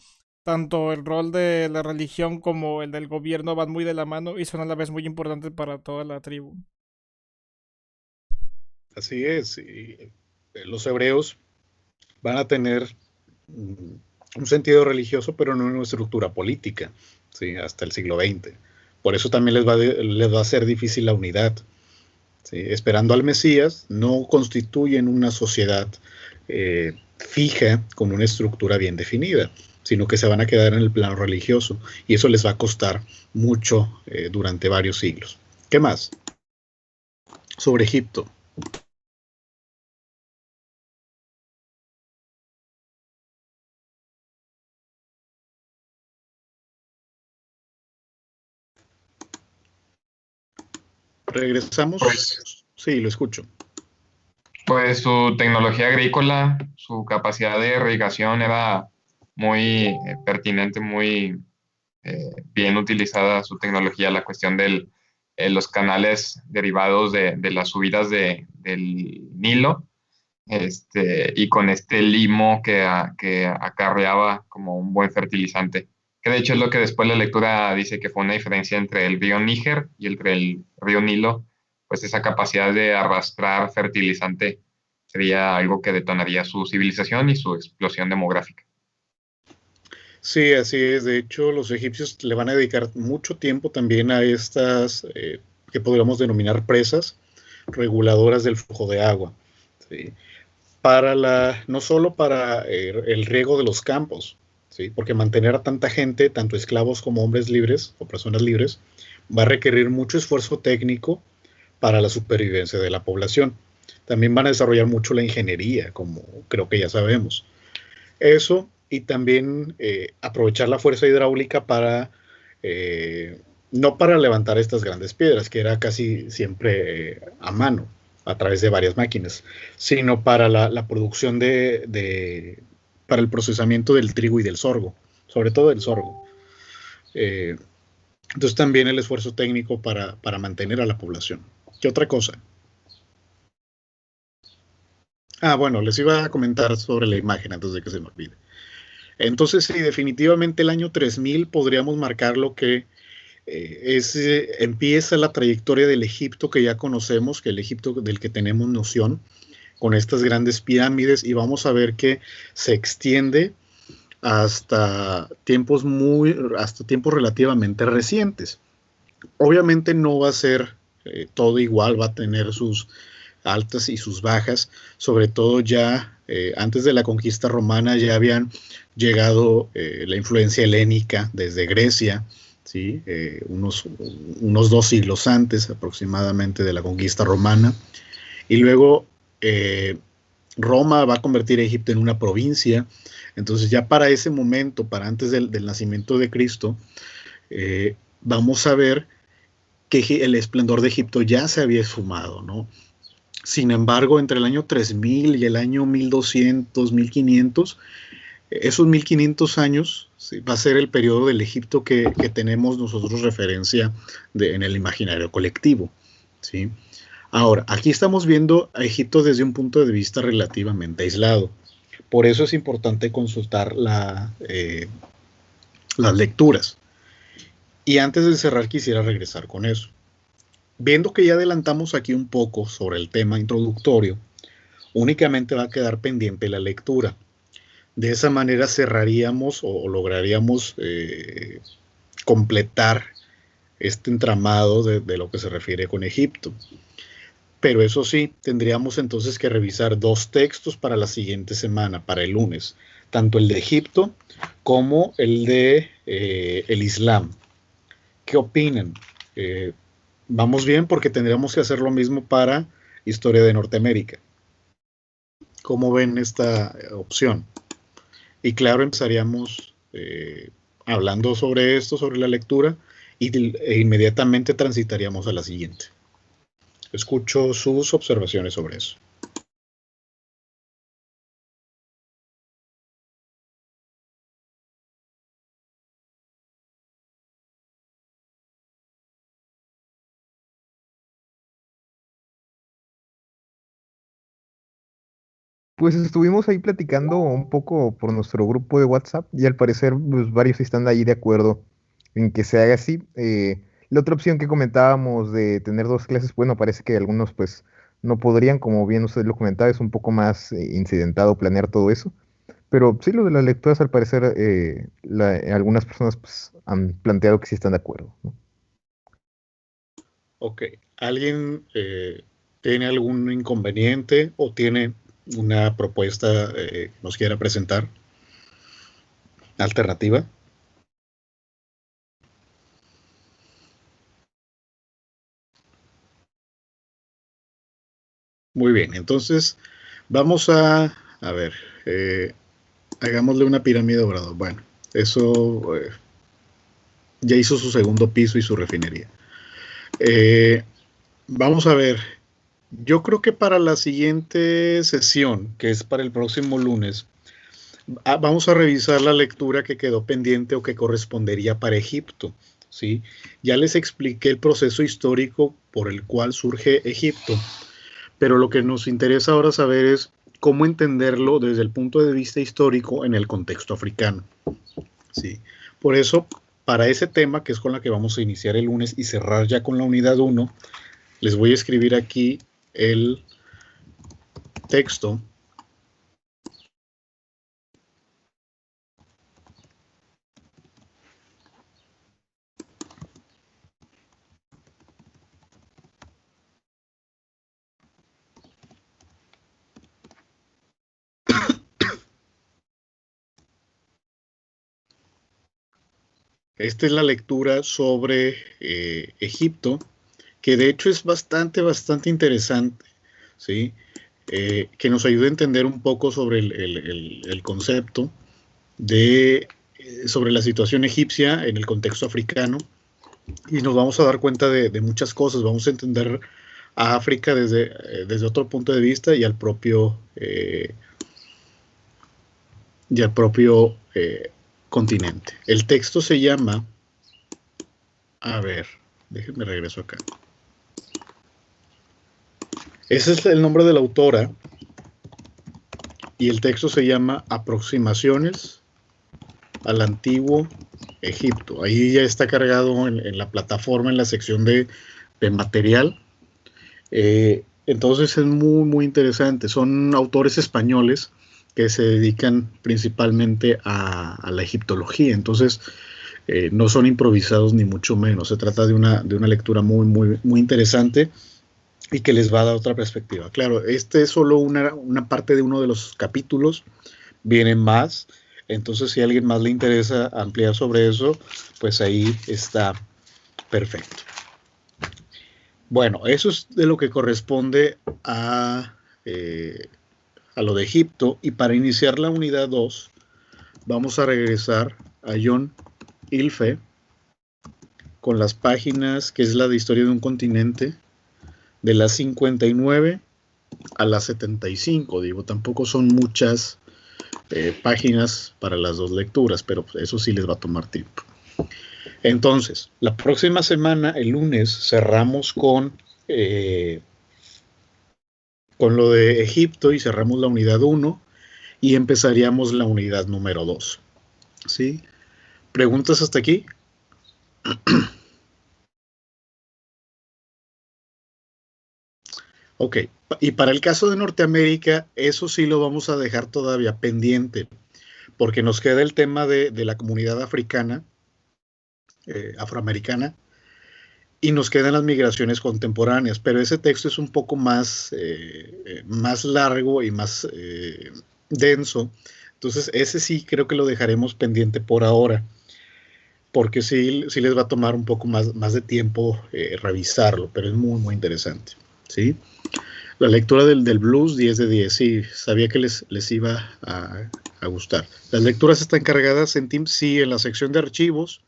tanto el rol de la religión como el del gobierno van muy de la mano y son a la vez muy importantes para toda la tribu. Así es, y los hebreos van a tener un sentido religioso, pero no una estructura política, ¿sí? Hasta el siglo XX. Por eso también les va a ser difícil la unidad, ¿sí? Esperando al Mesías, no constituyen una sociedad fija con una estructura bien definida, sino que se van a quedar en el plano religioso, y eso les va a costar mucho durante varios siglos. ¿Qué más? Sobre Egipto. ¿Regresamos? Pues, Sí, lo escucho. pues su tecnología agrícola, su capacidad de irrigación era muy pertinente, muy bien utilizada su tecnología, la cuestión de los canales derivados de las subidas del Nilo, y con este limo que acarreaba como un buen fertilizante, que de hecho es lo que después la lectura dice que fue una diferencia entre el río Níger y entre el río Nilo, pues esa capacidad de arrastrar fertilizante sería algo que detonaría su civilización y su explosión demográfica. Sí, así es. De hecho, los egipcios le van a dedicar mucho tiempo también a estas que podríamos denominar presas reguladoras del flujo de agua, ¿sí? No solo para el riego de los campos, ¿sí? Porque mantener a tanta gente, tanto esclavos como hombres libres o personas libres, va a requerir mucho esfuerzo técnico para la supervivencia de la población. También van a desarrollar mucho la ingeniería, como creo que ya sabemos. Eso, y también aprovechar la fuerza hidráulica para, no para levantar estas grandes piedras, que era casi siempre a mano, a través de varias máquinas, sino para la producción para el procesamiento del trigo y del sorgo, sobre todo del sorgo. Entonces también el esfuerzo técnico para mantener a la población. ¿Qué otra cosa? Bueno, les iba a comentar sobre la imagen antes de que se me olvide. Entonces, sí, definitivamente el año 3000 podríamos marcar lo que empieza la trayectoria del Egipto que ya conocemos, que el Egipto del que tenemos noción, con estas grandes pirámides, y vamos a ver que se extiende hasta tiempos relativamente recientes. Obviamente no va a ser todo igual, va a tener sus altas y sus bajas, sobre todo ya antes de la conquista romana ya habían llegado la influencia helénica desde Grecia, ¿sí? Unos 2 siglos antes aproximadamente de la conquista romana, y luego Roma va a convertir a Egipto en una provincia. Entonces ya para ese momento, para antes del nacimiento de Cristo, vamos a ver que el esplendor de Egipto ya se había esfumado, ¿no? Sin embargo, entre el año 3000 y el año 1200, 1500, esos 1500 años, ¿sí?, va a ser el periodo del Egipto que tenemos nosotros referencia en el imaginario colectivo, ¿sí? Ahora, aquí estamos viendo a Egipto desde un punto de vista relativamente aislado. Por eso es importante consultar las lecturas. Y antes de cerrar, quisiera regresar con eso. Viendo que ya adelantamos aquí un poco sobre el tema introductorio, únicamente va a quedar pendiente la lectura. De esa manera cerraríamos o lograríamos completar este entramado de lo que se refiere con Egipto. Pero eso sí, tendríamos entonces que revisar 2 textos para la siguiente semana, para el lunes, tanto el de Egipto como el de el Islam. ¿Qué opinan? ¿Vamos bien? Porque tendríamos que hacer lo mismo para historia de Norteamérica. ¿Cómo ven esta opción? Y claro, empezaríamos hablando sobre esto, sobre la lectura, e inmediatamente transitaríamos a la siguiente. Escucho sus observaciones sobre eso. Pues estuvimos ahí platicando un poco por nuestro grupo de WhatsApp y al parecer pues, varios están ahí de acuerdo en que se haga así. La otra opción que comentábamos de tener 2 clases, bueno, parece que algunos pues no podrían, como bien usted lo comentaba, es un poco más incidentado planear todo eso. Pero sí, lo de las lecturas al parecer algunas personas pues, han planteado que sí están de acuerdo, ¿no? Ok. ¿Alguien tiene algún inconveniente o tiene una propuesta que nos quiera presentar? ¿Alternativa? Muy bien, entonces vamos a ver, hagámosle una pirámide de Obrador. Bueno, eso ya hizo su segundo piso y su refinería. Vamos a ver, yo creo que para la siguiente sesión, que es para el próximo lunes, vamos a revisar la lectura que quedó pendiente o que correspondería para Egipto, ¿sí? Ya les expliqué el proceso histórico por el cual surge Egipto, pero lo que nos interesa ahora saber es cómo entenderlo desde el punto de vista histórico en el contexto africano, ¿sí? Por eso, para ese tema, que es con la que vamos a iniciar el lunes y cerrar ya con la unidad 1, les voy a escribir aquí el texto Esta es la lectura sobre Egipto, que de hecho es bastante interesante, ¿sí? Que nos ayuda a entender un poco sobre el concepto sobre la situación egipcia en el contexto africano, y nos vamos a dar cuenta de muchas cosas. Vamos a entender a África desde otro punto de vista y al propio continente. El texto se llama, a ver, déjenme regreso acá. Ese es el nombre de la autora y el texto se llama Aproximaciones al Antiguo Egipto. Ahí ya está cargado en la plataforma, en la sección de material. Entonces es muy, muy interesante. Son autores españoles que se dedican principalmente a la egiptología. Entonces, no son improvisados ni mucho menos. Se trata de una lectura muy, muy, muy interesante y que les va a dar otra perspectiva. Claro, este es solo una parte de uno de los capítulos. Vienen más. Entonces, si a alguien más le interesa ampliar sobre eso, pues ahí está perfecto. Bueno, eso es de lo que corresponde a lo de Egipto. Y para iniciar la unidad 2, vamos a regresar a John Ilfe con las páginas, que es la de Historia de un Continente, de las 59 a las 75. Digo, tampoco son muchas páginas para las dos lecturas, pero eso sí les va a tomar tiempo. Entonces, la próxima semana, el lunes, cerramos con lo de Egipto y cerramos la unidad 1 y empezaríamos la unidad número 2. ¿Sí? ¿Preguntas hasta aquí? Ok, y para el caso de Norteamérica, eso sí lo vamos a dejar todavía pendiente, porque nos queda el tema de la comunidad africana, afroamericana, y nos quedan las migraciones contemporáneas, pero ese texto es un poco más largo y más denso. Entonces, ese sí creo que lo dejaremos pendiente por ahora, porque sí les va a tomar un poco más de tiempo revisarlo, pero es muy, muy interesante. ¿Sí? La lectura del blues, 10 de 10, sí, sabía que les iba a gustar. Las lecturas están cargadas en Teams, sí, en la sección de archivos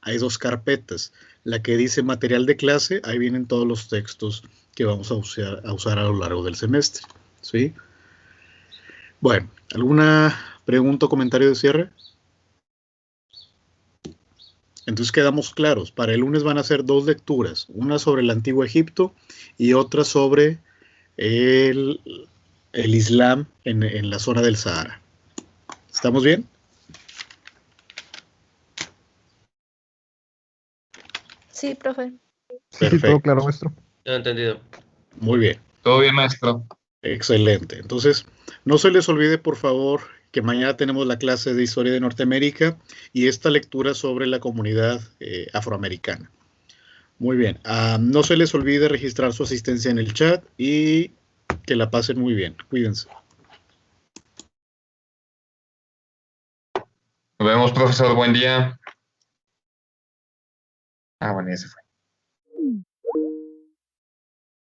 hay 2 carpetas. La que dice material de clase, ahí vienen todos los textos que vamos a usar a lo largo del semestre. ¿Sí? Bueno, ¿alguna pregunta o comentario de cierre? Entonces quedamos claros. Para el lunes van a ser 2 lecturas. Una sobre el Antiguo Egipto y otra sobre el Islam en la zona del Sahara. ¿Estamos bien? Sí, profe. Sí, sí, todo claro, maestro. Lo he entendido. Muy bien. Todo bien, maestro. Excelente. Entonces, no se les olvide, por favor, que mañana tenemos la clase de Historia de Norteamérica y esta lectura sobre la comunidad afroamericana. Muy bien. No se les olvide registrar su asistencia en el chat y que la pasen muy bien. Cuídense. Nos vemos, profesor. Buen día. Bueno, ya se fue.